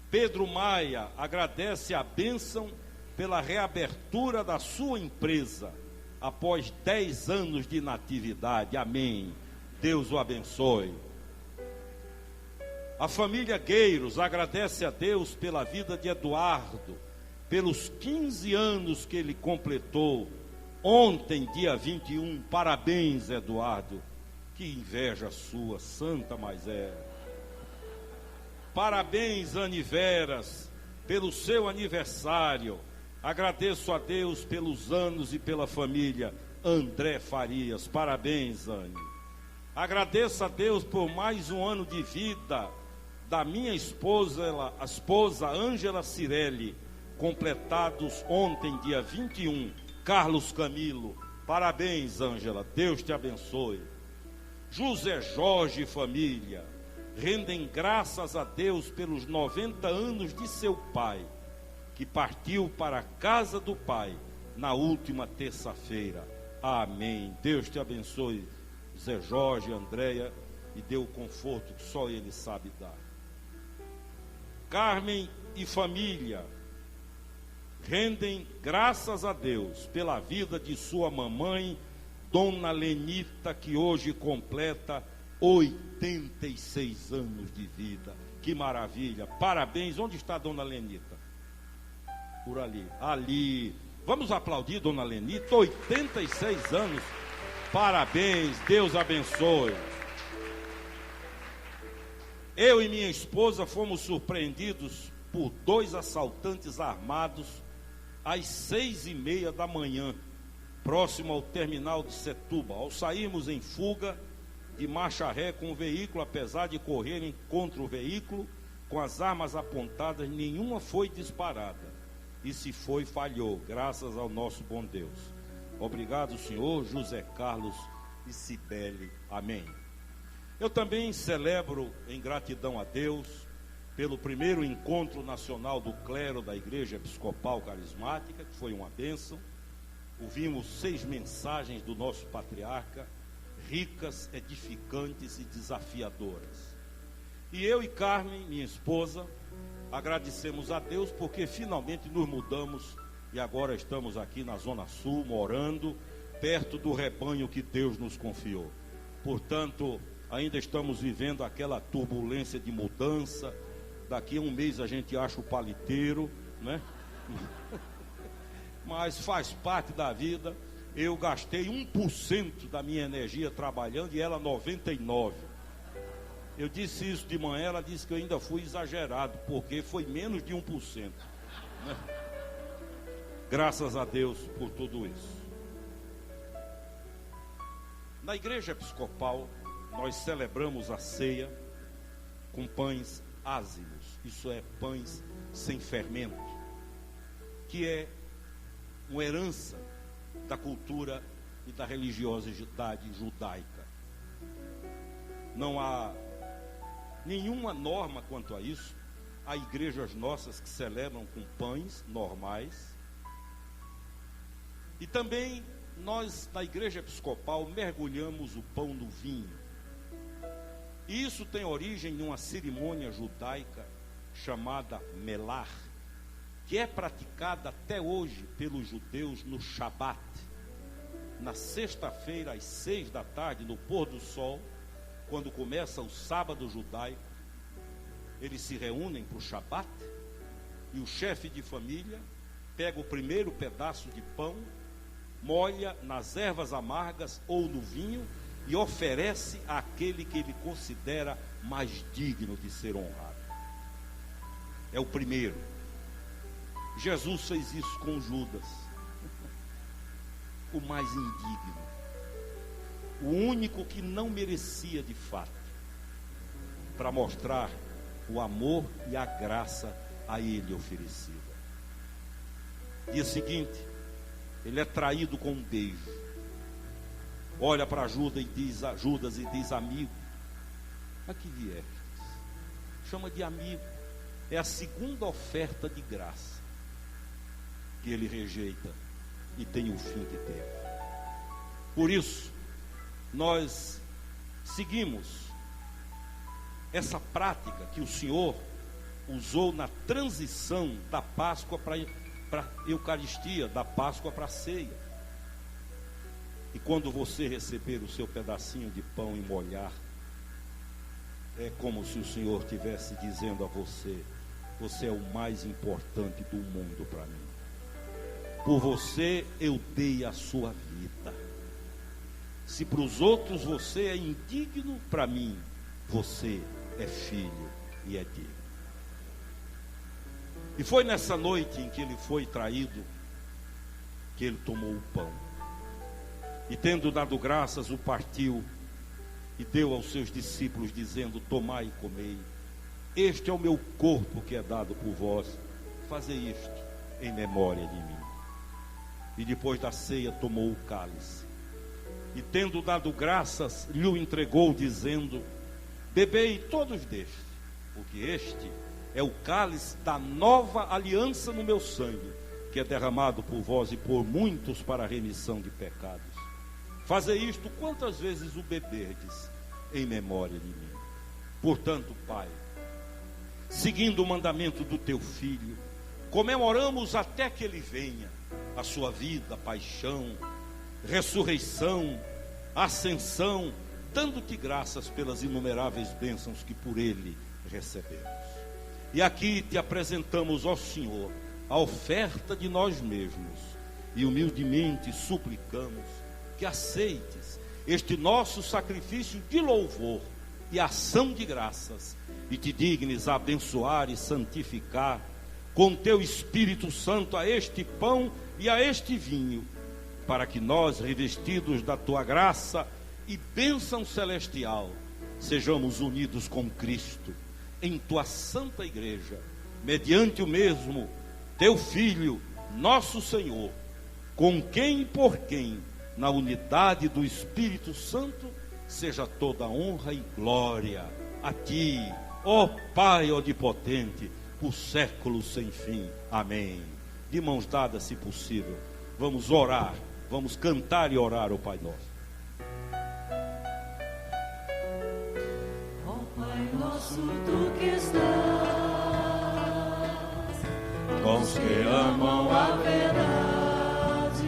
Pedro Maia agradece a bênção pela reabertura da sua empresa após 10 anos de inatividade. Amém. Deus o abençoe. A família Gueiros agradece a Deus pela vida de Eduardo, pelos 15 anos que ele completou ontem, dia 21. Parabéns, Eduardo. Que inveja sua, santa mas é. Parabéns, Aniveras, pelo seu aniversário. Agradeço a Deus pelos anos e pela família. André Farias, parabéns, Anne. Agradeço a Deus por mais um ano de vida da minha esposa, a esposa Ângela Cirelli, completados ontem, dia 21. Carlos Camilo, parabéns, Ângela, Deus te abençoe. José Jorge e família rendem graças a Deus pelos 90 anos de seu pai, que partiu para a casa do Pai na última terça-feira. Amém. Deus te abençoe, Zé Jorge, Andréia, e dê o conforto que só Ele sabe dar. Carmen e família rendem graças a Deus pela vida de sua mamãe, Dona Lenita, que hoje completa 86 anos de vida. Que maravilha. Parabéns. Onde está Dona Lenita? Por ali. Ali. Vamos aplaudir Dona Lenita, 86 anos. Parabéns. Deus abençoe. Eu e minha esposa fomos surpreendidos por 2 assaltantes armados às 6:30 da manhã, próximo ao terminal de Setúbal. Ao sairmos em fuga de marcha ré com o veículo, apesar de correrem contra o veículo com as armas apontadas, nenhuma foi disparada. E se foi, falhou, graças ao nosso bom Deus. Obrigado, Senhor. José Carlos e Cibele. Amém. Eu também celebro em gratidão a Deus pelo primeiro encontro nacional do clero da Igreja Episcopal Carismática, que foi uma bênção. Ouvimos 6 mensagens do nosso patriarca, ricas, edificantes e desafiadoras. E eu e Carmen, minha esposa, agradecemos a Deus porque finalmente nos mudamos e agora estamos aqui na Zona Sul, morando perto do rebanho que Deus nos confiou. Portanto, ainda estamos vivendo aquela turbulência de mudança. Daqui a um mês a gente acha o paliteiro, né? Mas faz parte da vida. Eu gastei 1% da minha energia trabalhando e ela 99%. Eu disse isso de manhã, ela disse que eu ainda fui exagerado, porque foi menos de 1%. Né? Graças a Deus por tudo isso. Na Igreja Episcopal, nós celebramos a ceia com pães ázimos, isso é, pães sem fermento, que é uma herança da cultura e da religiosidade judaica. Não há nenhuma norma quanto a isso. Há igrejas nossas que celebram com pães normais. E também nós, na igreja episcopal, mergulhamos o pão no vinho. E isso tem origem em uma cerimônia judaica chamada melar, que é praticada até hoje pelos judeus no Shabat. Na sexta-feira, às 6 da tarde, no pôr do sol, quando começa o sábado judaico, eles se reúnem para o Shabat, e o chefe de família pega o primeiro pedaço de pão, molha nas ervas amargas ou no vinho e oferece àquele que ele considera mais digno de ser honrado. É o primeiro. Jesus fez isso com Judas, o mais indigno, o único que não merecia de fato, para mostrar o amor e a graça a ele oferecida. Dia seguinte, ele é traído com um beijo. Olha para Judas e diz: amigo, a que viestes? Chama de amigo. É a segunda oferta de graça que ele rejeita e tem o fim que teve. Por isso, nós seguimos essa prática que o Senhor usou na transição da Páscoa para a Eucaristia, da Páscoa para a ceia. E quando você receber o seu pedacinho de pão e molhar, é como se o Senhor estivesse dizendo a você: você é o mais importante do mundo para mim. Por você eu dei a sua vida. Se para os outros você é indigno, para mim você é filho e é digno. E foi nessa noite em que ele foi traído que ele tomou o pão. E tendo dado graças, o partiu e deu aos seus discípulos, dizendo: tomai e comei. Este é o meu corpo que é dado por vós. Fazei isto em memória de mim. E depois da ceia tomou o cálice. E tendo dado graças, lhe o entregou, dizendo: bebei todos deste, porque este é o cálice da nova aliança no meu sangue, que é derramado por vós e por muitos para a remissão de pecados. Fazei isto quantas vezes o beberdes, em memória de mim. Portanto, Pai, seguindo o mandamento do teu Filho, comemoramos até que ele venha, a sua vida, paixão, ressurreição, ascensão, dando-te graças pelas inumeráveis bênçãos que por ele recebemos. E aqui te apresentamos, ó Senhor, a oferta de nós mesmos, e humildemente suplicamos que aceites este nosso sacrifício de louvor e ação de graças, e te dignes a abençoar e santificar com teu Espírito Santo a este pão e a este vinho, para que nós, revestidos da tua graça e bênção celestial, sejamos unidos com Cristo em tua santa igreja, mediante o mesmo teu Filho, nosso Senhor, com quem e por quem, na unidade do Espírito Santo, seja toda honra e glória a ti, ó Pai onipotente, por séculos sem fim. Amém. De mãos dadas, se possível, vamos orar, vamos cantar e orar o Pai Nosso. Ó Pai nosso, tu que estás com os que amam a verdade,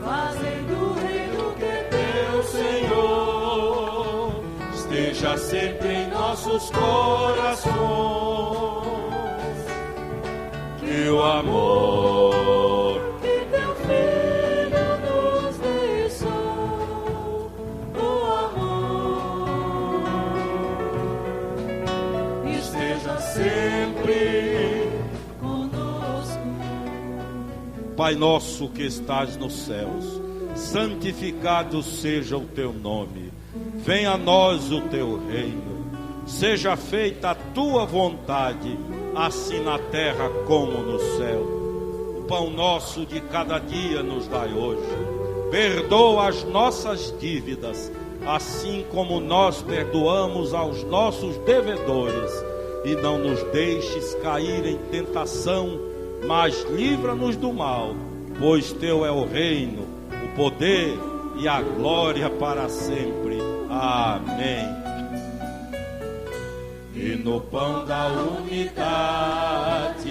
fazem do reino que é teu, Senhor, esteja sempre em nossos corações, que o amor que teu Filho nos deixou, o amor esteja sempre conosco. Pai nosso que estás nos céus, santificado seja o teu nome. Venha a nós o teu reino. Seja feita a tua vontade, assim na terra como no céu. O pão nosso de cada dia nos dai hoje. Perdoa as nossas dívidas, assim como nós perdoamos aos nossos devedores. E não nos deixes cair em tentação, mas livra-nos do mal, pois teu é o reino, o poder e a glória para sempre. Amém. E no pão da unidade,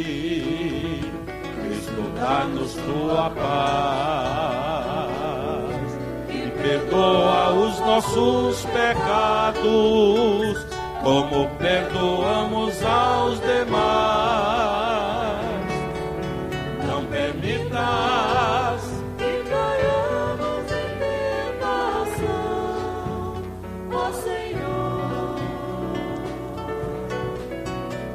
Cristo dá-nos tua paz e perdoa os nossos pecados, como perdoamos aos demais. Não permitas que caiamos em tentação, ó Senhor,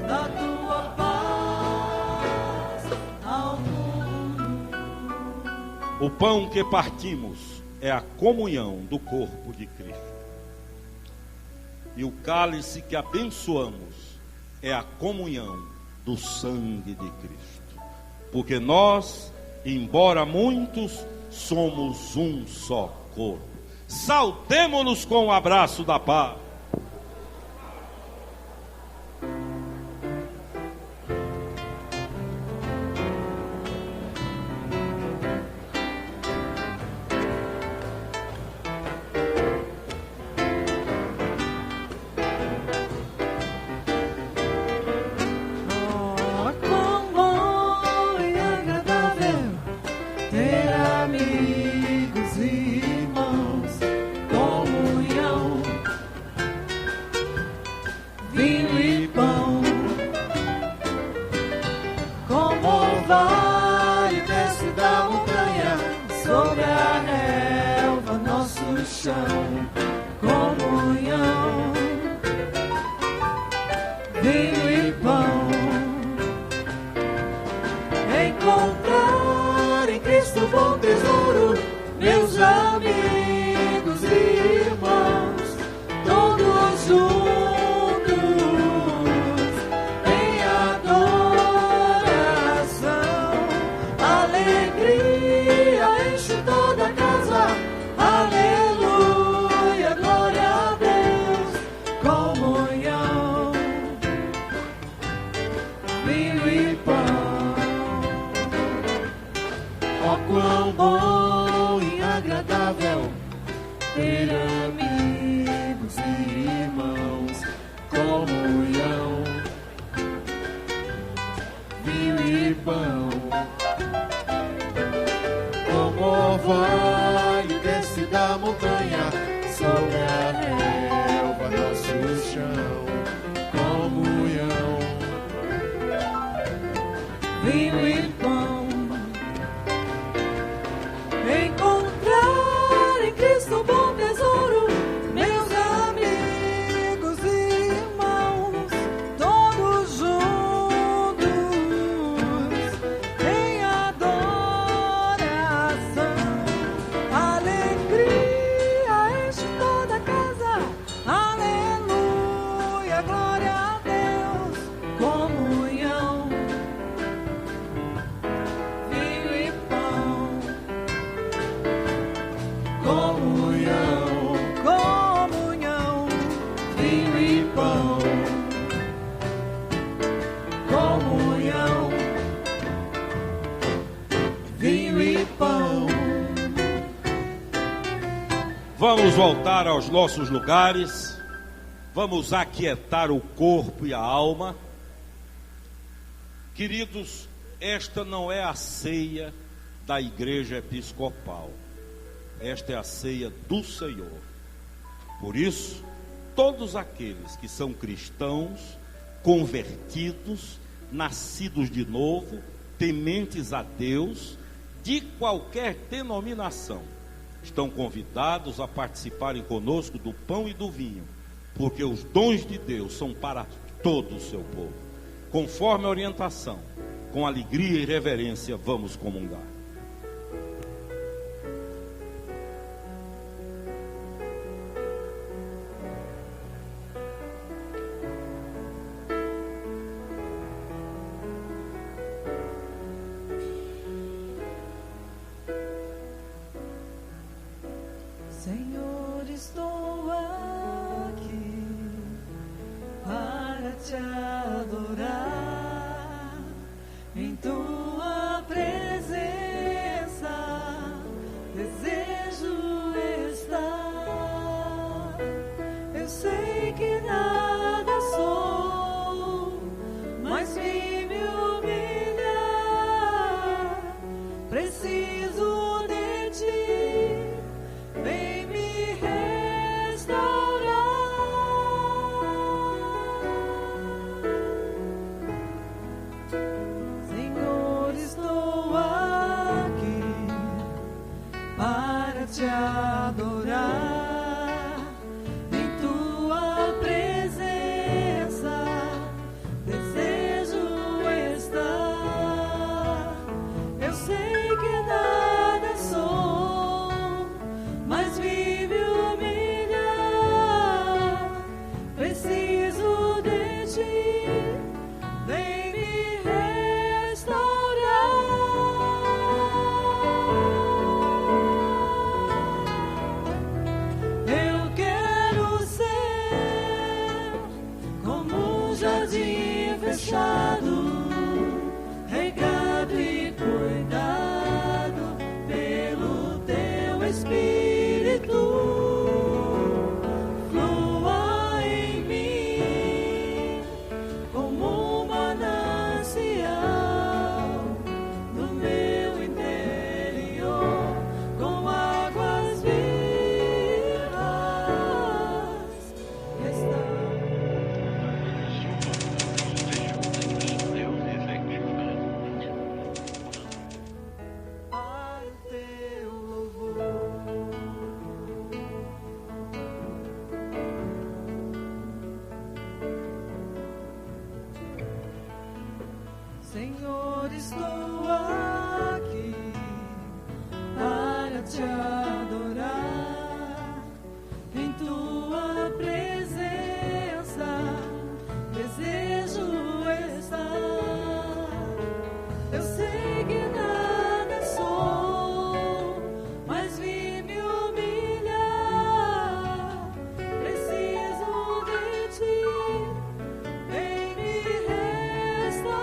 dá tua paz ao mundo. O pão que partimos é a comunhão do corpo de Cristo. E o cálice que abençoamos é a comunhão do sangue de Cristo. Porque nós, embora muitos, somos um só corpo. Saudemo-nos com o abraço da paz. Vamos voltar aos nossos lugares, vamos aquietar o corpo e a alma. Queridos, esta não é a ceia da igreja episcopal, esta é a ceia do Senhor. Por isso, todos aqueles que são cristãos, convertidos, nascidos de novo, tementes a Deus, de qualquer denominação, estão convidados a participarem conosco do pão e do vinho, porque os dons de Deus são para todo o seu povo. Conforme a orientação, com alegria e reverência, vamos comungar. te adorar em tua presença. Desejo estar. Eu sei que nada sou, mas vim me humilhar. Preciso de ti, vem me restaurar. Senhor, estou aqui para te adorar em tua presença. Desejo estar. Eu sei que nada sou, mas vim me humilhar. Preciso de ti, vem me restaurar. Eu quero ser como um jardim fechado, regado e cuidado pelo teu Espírito. Flua em mim como um manancial no meu interior, com águas vivas. Está para o teu louvor. Senhor, estou aqui para te adorar em tua presença. Desejo estar. Eu sei que nada sou, mas vim me humilhar. Preciso de ti, vem me restaurar.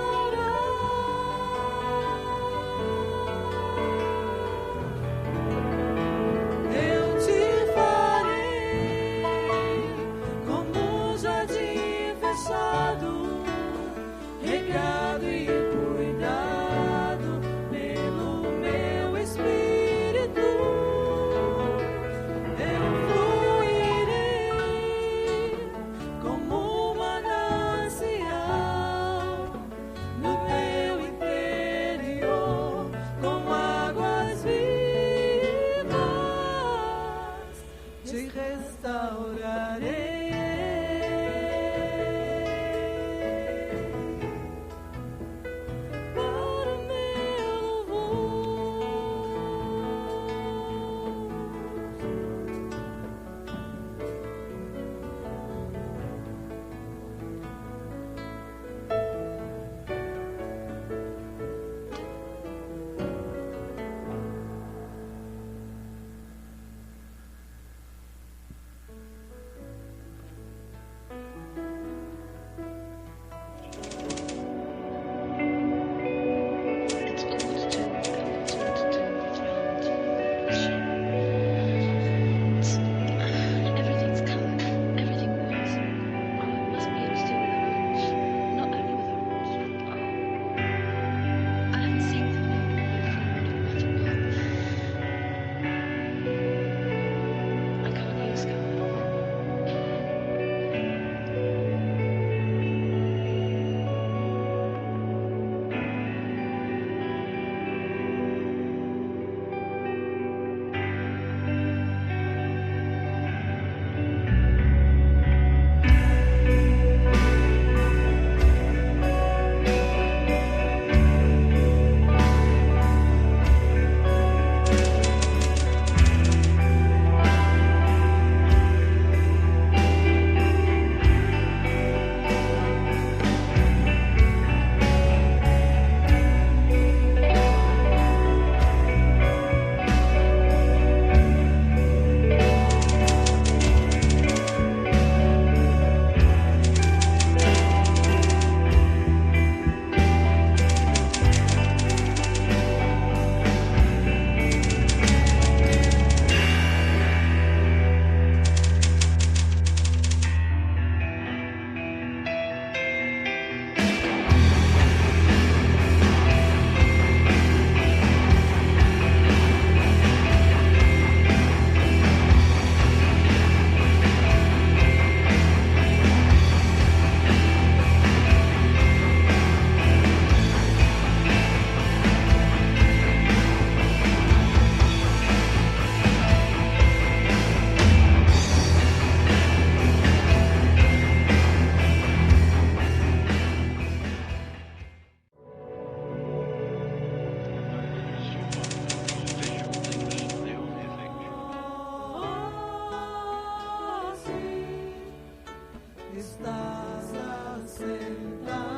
estás assentado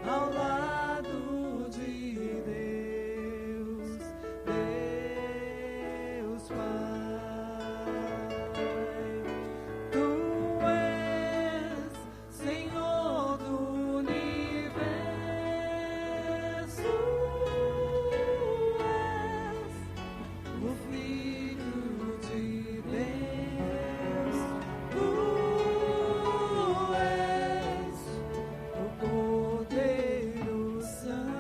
ao lado de Deus, Deus Pai. Tu és Senhor do universo, és o Filho de Deus, tu és o Cordeiro Santo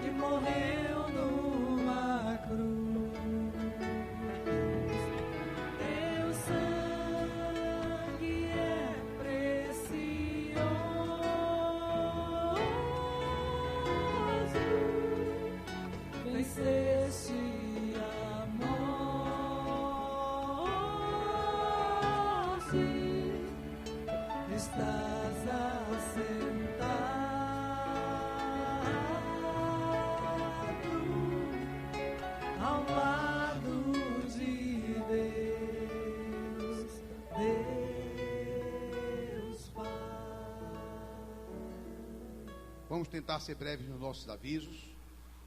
que morreu numa cruz. Teu sangue é precioso, venceste a morte, estás assentado ao lado de Deus, Deus Pai. Vamos tentar ser breves nos nossos avisos.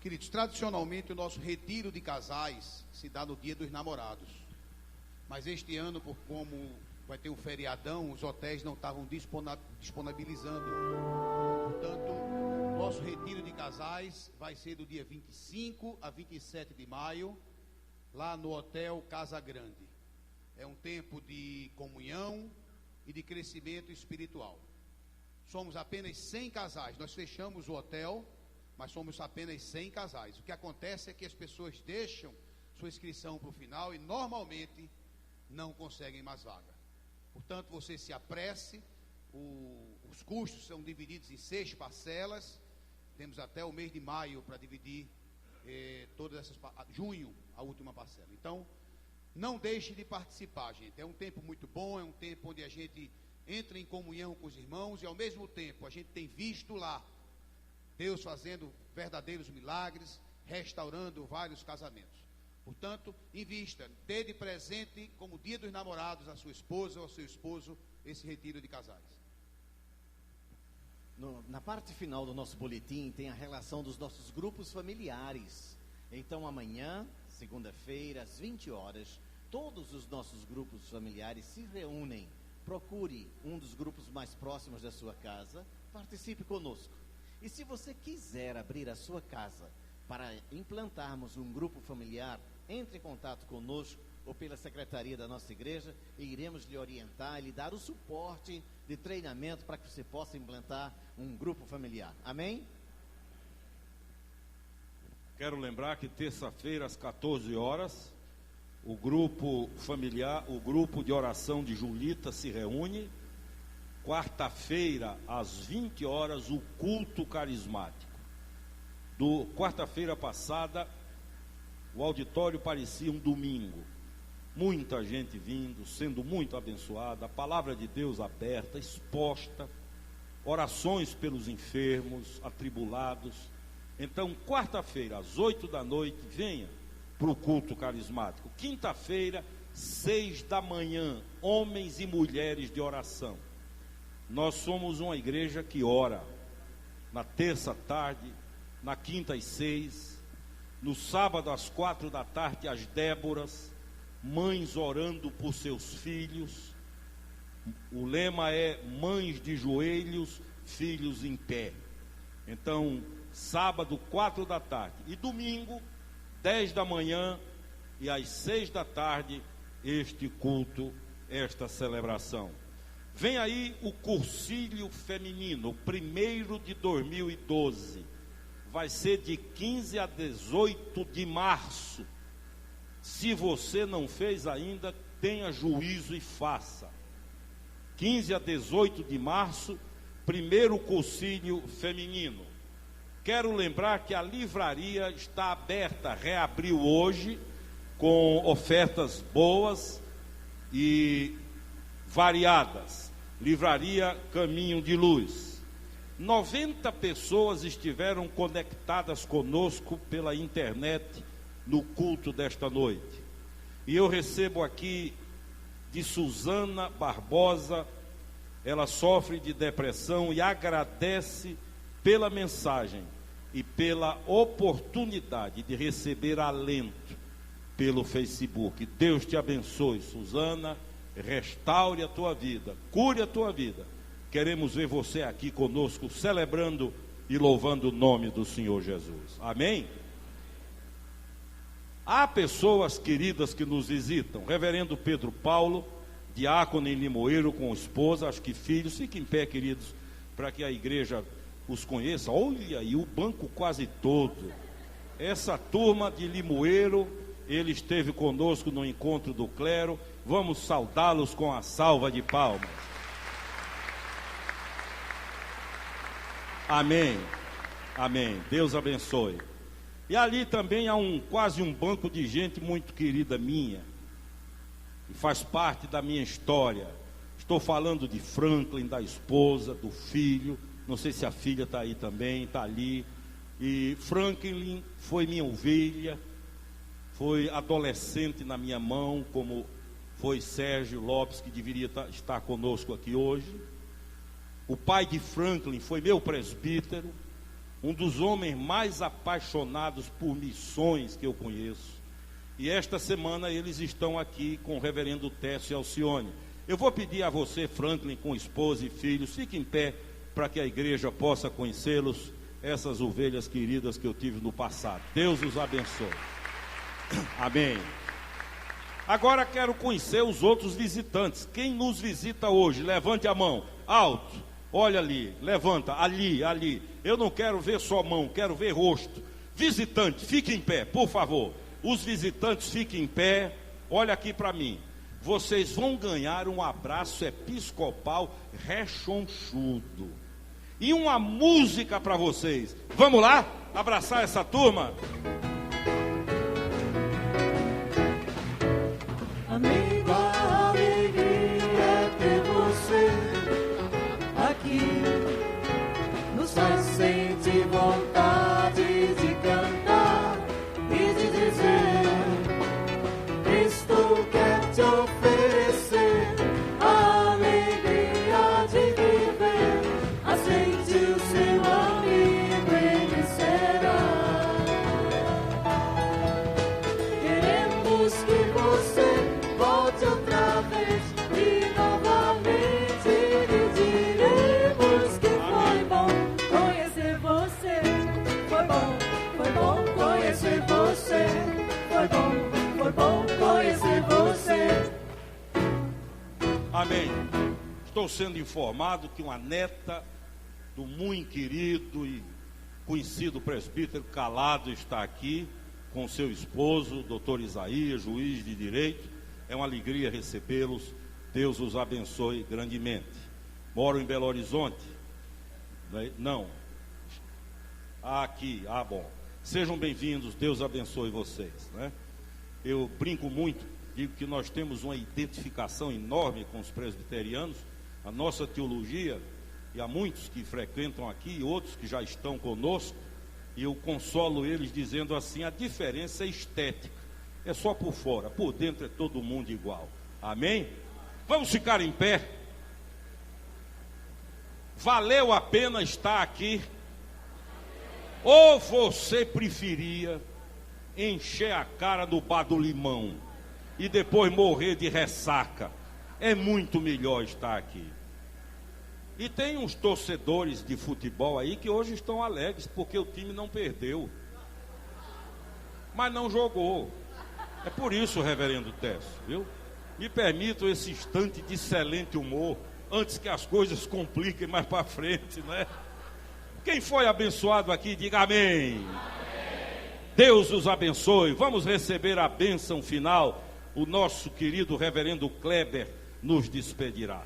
Queridos, tradicionalmente o nosso retiro de casais se dá no Dia dos Namorados. Mas este ano, por como vai ter um feriadão, os hotéis não estavam disponibilizando. Portanto, nosso retiro de casais vai ser do dia 25 a 27 de maio, lá no Hotel Casa Grande. É um tempo de comunhão e de crescimento espiritual. Somos apenas 100 casais. Nós fechamos o hotel, mas somos apenas 100 casais. O que acontece é que as pessoas deixam sua inscrição para o final e normalmente não conseguem mais vaga. Portanto, você se apresse. Os custos são divididos em 6 parcelas. Temos até o mês de maio para dividir todas essas, junho, a última parcela. Então, não deixe de participar, gente. É um tempo muito bom, é um tempo onde a gente entra em comunhão com os irmãos e ao mesmo tempo a gente tem visto lá Deus fazendo verdadeiros milagres, restaurando vários casamentos. Portanto, invista, dê de presente como Dia dos Namorados a sua esposa ou ao seu esposo esse retiro de casais. Na parte final do nosso boletim tem a relação dos nossos grupos familiares. Então amanhã, segunda-feira, às 20 horas, todos os nossos grupos familiares se reúnem. Procure um dos grupos mais próximos da sua casa, participe conosco. E se você quiser abrir a sua casa para implantarmos um grupo familiar, entre em contato conosco ou pela secretaria da nossa igreja e iremos lhe orientar e lhe dar o suporte de treinamento para que você possa implantar um grupo familiar. Amém? Quero lembrar que terça-feira às 14 horas, o grupo familiar, o grupo de oração de Julita se reúne. Quarta-feira às 20 horas, o culto carismático. Quarta-feira passada, o auditório parecia um domingo. Muita gente vindo, sendo muito abençoada, a palavra de Deus aberta, exposta, orações pelos enfermos, atribulados. Então, quarta-feira, às 8 da noite, venha para o culto carismático. Quinta-feira, 6 da manhã, homens e mulheres de oração. Nós somos uma igreja que ora na terça tarde, na quinta às 6, no sábado às 4 da tarde, as Déboras, mães orando por seus filhos. O lema é mães de joelhos, filhos em pé. Então, sábado, 4 da tarde. E domingo, 10 da manhã e às 6 da tarde, este culto, esta celebração. Vem aí o cursilho feminino, o primeiro de 2012. Vai ser de 15 a 18 de março. Se você não fez ainda, tenha juízo e faça. 15 a 18 de março, primeiro cursilho feminino. Quero lembrar que a livraria está aberta, reabriu hoje, com ofertas boas e variadas. Livraria Caminho de Luz. 90 pessoas estiveram conectadas conosco pela internet no culto desta noite. E eu recebo aqui de Suzana Barbosa, ela sofre de depressão e agradece pela mensagem e pela oportunidade de receber alento pelo Facebook. Deus te abençoe, Suzana, restaure a tua vida, cure a tua vida. Queremos ver você aqui conosco, celebrando e louvando o nome do Senhor Jesus. Amém? Há pessoas queridas que nos visitam. Reverendo Pedro Paulo, diácono em Limoeiro, com esposa, acho que filhos. Fiquem em pé, queridos, para que a igreja os conheça. Olha aí, o banco quase todo. Essa turma de Limoeiro, ele esteve conosco no encontro do clero. Vamos saudá-los com a salva de palmas. Amém. Amém. Deus abençoe. E ali também há quase um banco de gente muito querida minha, que faz parte da minha história. Estou falando de Franklin, da esposa, do filho. Não sei se a filha está aí também, está ali. E Franklin foi minha ovelha, foi adolescente na minha mão, como foi Sérgio Lopes, que deveria estar conosco aqui hoje. O pai de Franklin foi meu presbítero, um dos homens mais apaixonados por missões que eu conheço. E esta semana eles estão aqui com o reverendo Técio Alcione. Eu vou pedir a você, Franklin, com esposa e filhos, fique em pé para que a igreja possa conhecê-los, essas ovelhas queridas que eu tive no passado. Deus os abençoe. Amém. Agora quero conhecer os outros visitantes. Quem nos visita hoje? Levante a mão, alto. Olha ali, levanta, ali. Eu não quero ver só mão, quero ver rosto. Visitante, fique em pé, por favor. Os visitantes fiquem em pé. Olha aqui para mim. Vocês vão ganhar um abraço episcopal rechonchudo. E uma música para vocês. Vamos lá? Abraçar essa turma? Amigo, a alegria é ter você aqui. Nos faz sentir vontade de cantar e de dizer: Cristo quer te oferecer a alegria de viver. Aceite o seu amigo, ele será. Queremos que você volte outra vez e novamente lhe diremos que foi bom conhecer você. Foi bom conhecer você. Foi bom conhecer você. Amém. Estou sendo informado que uma neta do muito querido e conhecido presbítero Calado está aqui com seu esposo, o doutor Isaías, juiz de direito. É uma alegria recebê-los. Deus os abençoe grandemente. Moram em Belo Horizonte? Não. Aqui, bom. Sejam bem-vindos, Deus abençoe vocês, né? Eu brinco muito, digo que nós temos uma identificação enorme com os presbiterianos, a nossa teologia, e há muitos que frequentam aqui e outros que já estão conosco, e eu consolo eles dizendo assim: a diferença é estética, é só por fora, por dentro é todo mundo igual. Amém? Vamos ficar em pé. Valeu a pena estar aqui? Ou você preferia encher a cara no bar do Limão e depois morrer de ressaca? É muito melhor estar aqui. E tem uns torcedores de futebol aí que hoje estão alegres porque o time não perdeu, mas não jogou. É por isso, reverendo Técio, viu? Me permitam esse instante de excelente humor antes que as coisas compliquem mais para frente, né? Quem foi abençoado aqui, diga amém. Amém. Deus os abençoe. Vamos receber a bênção final. O nosso querido reverendo Kleber nos despedirá.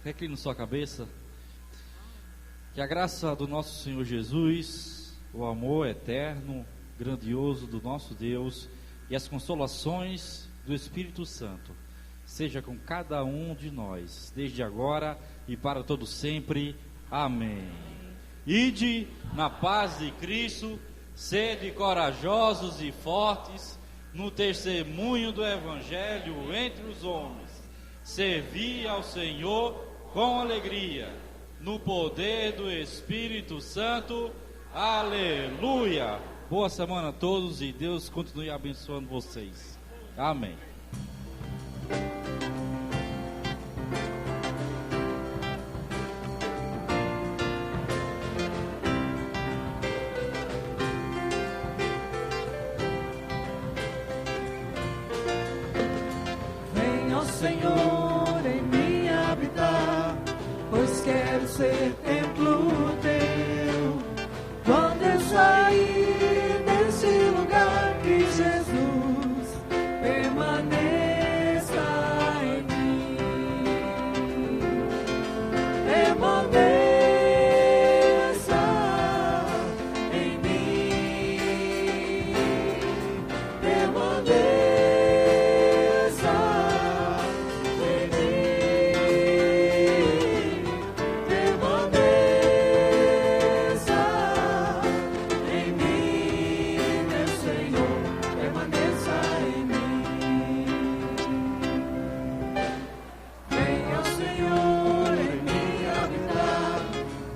Recline sua cabeça. Que a graça do nosso Senhor Jesus, o amor eterno, grandioso do nosso Deus e as consolações do Espírito Santo seja com cada um de nós, desde agora e para todo sempre. Amém. Ide na paz de Cristo, sede corajosos e fortes no testemunho do Evangelho entre os homens. Servi ao Senhor com alegria, no poder do Espírito Santo. Aleluia! Boa semana a todos e Deus continue abençoando vocês. Amém. Venha, ó Senhor, em mim habitar, pois quero ser templo teu. Quando eu sair desse lugar, que Jesus permaneça em mim. Permaneça em mim. Permaneça em mim. Permaneça em mim, meu Senhor, permaneça em mim. Venha, ó Senhor, em mim habitar,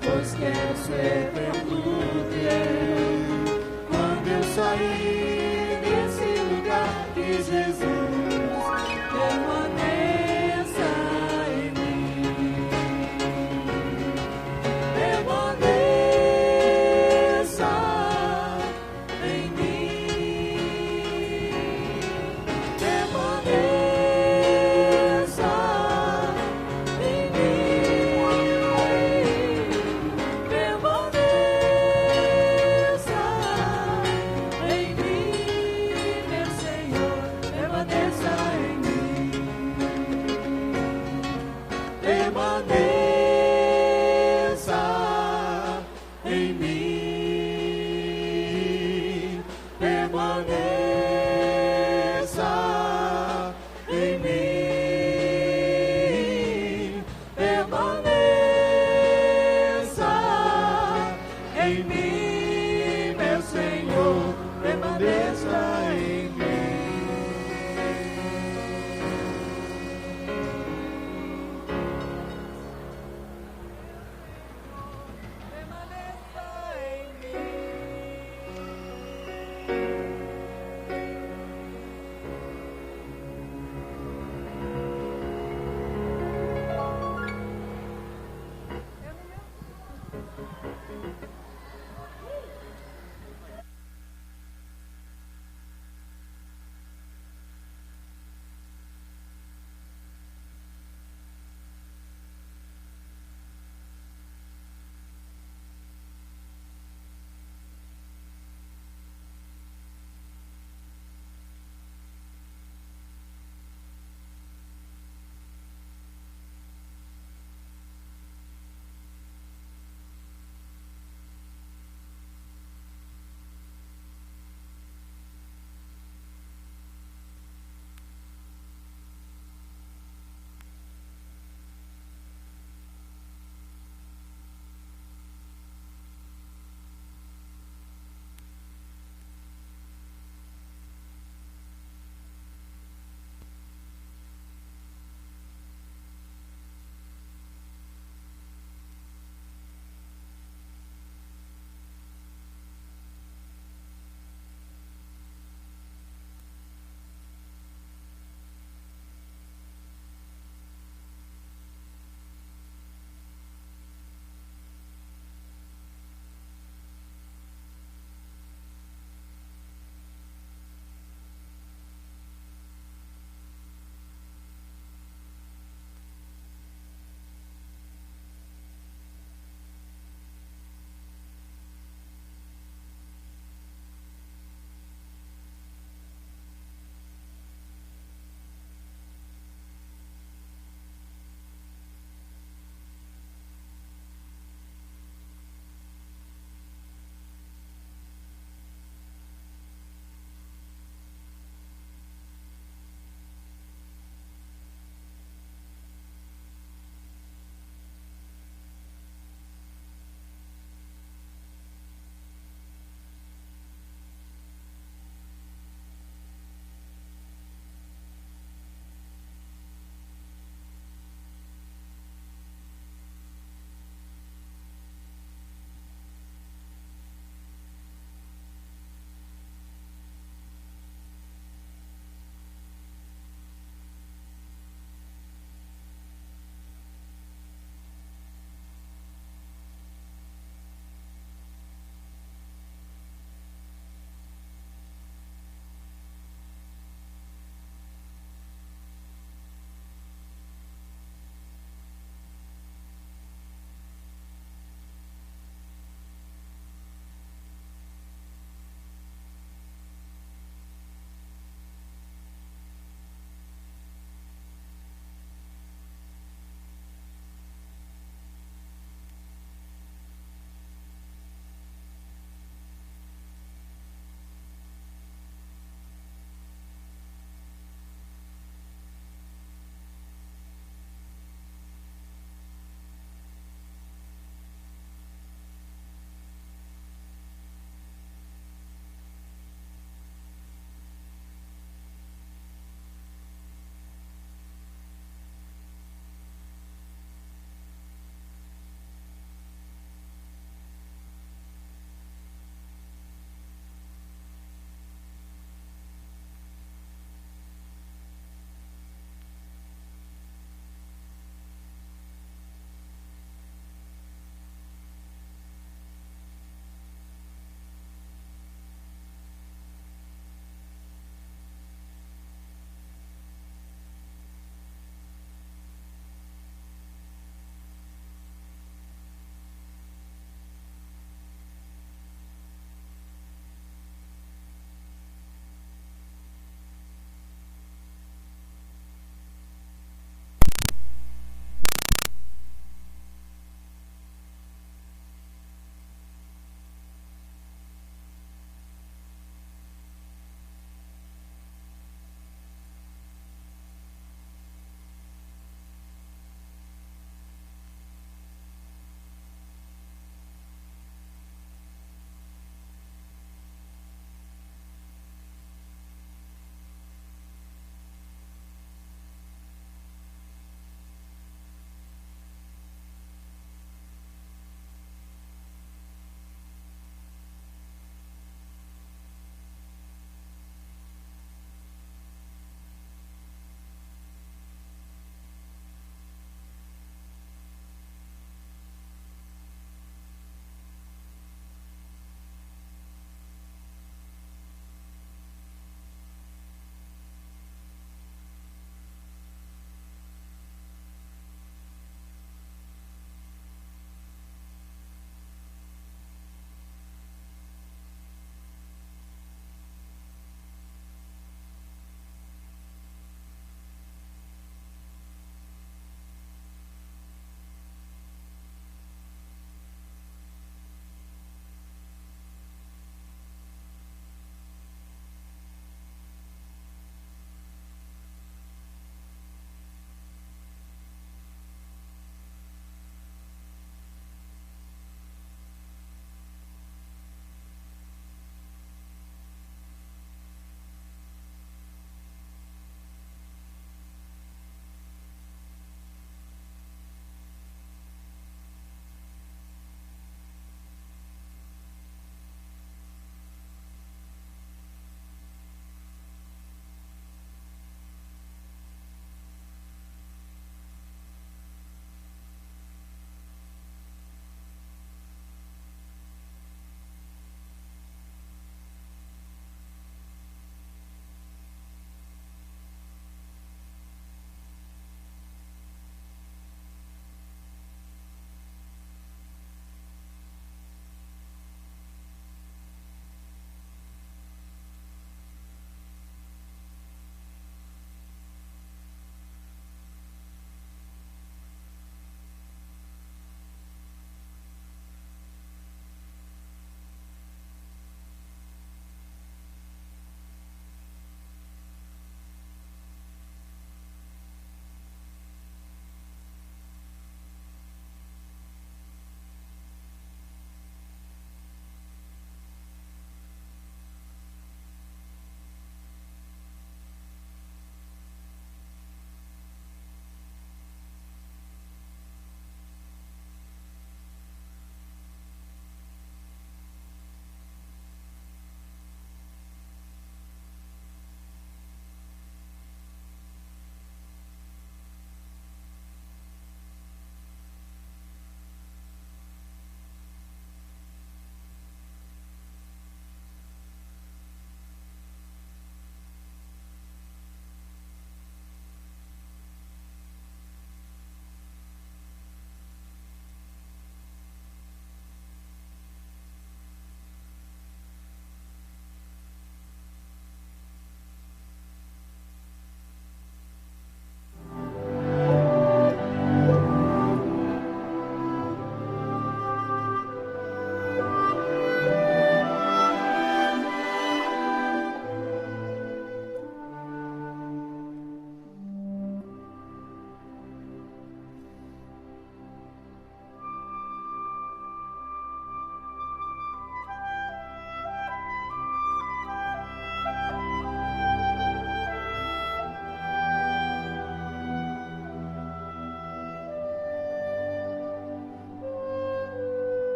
pois quero ser templo teu. Quando eu sair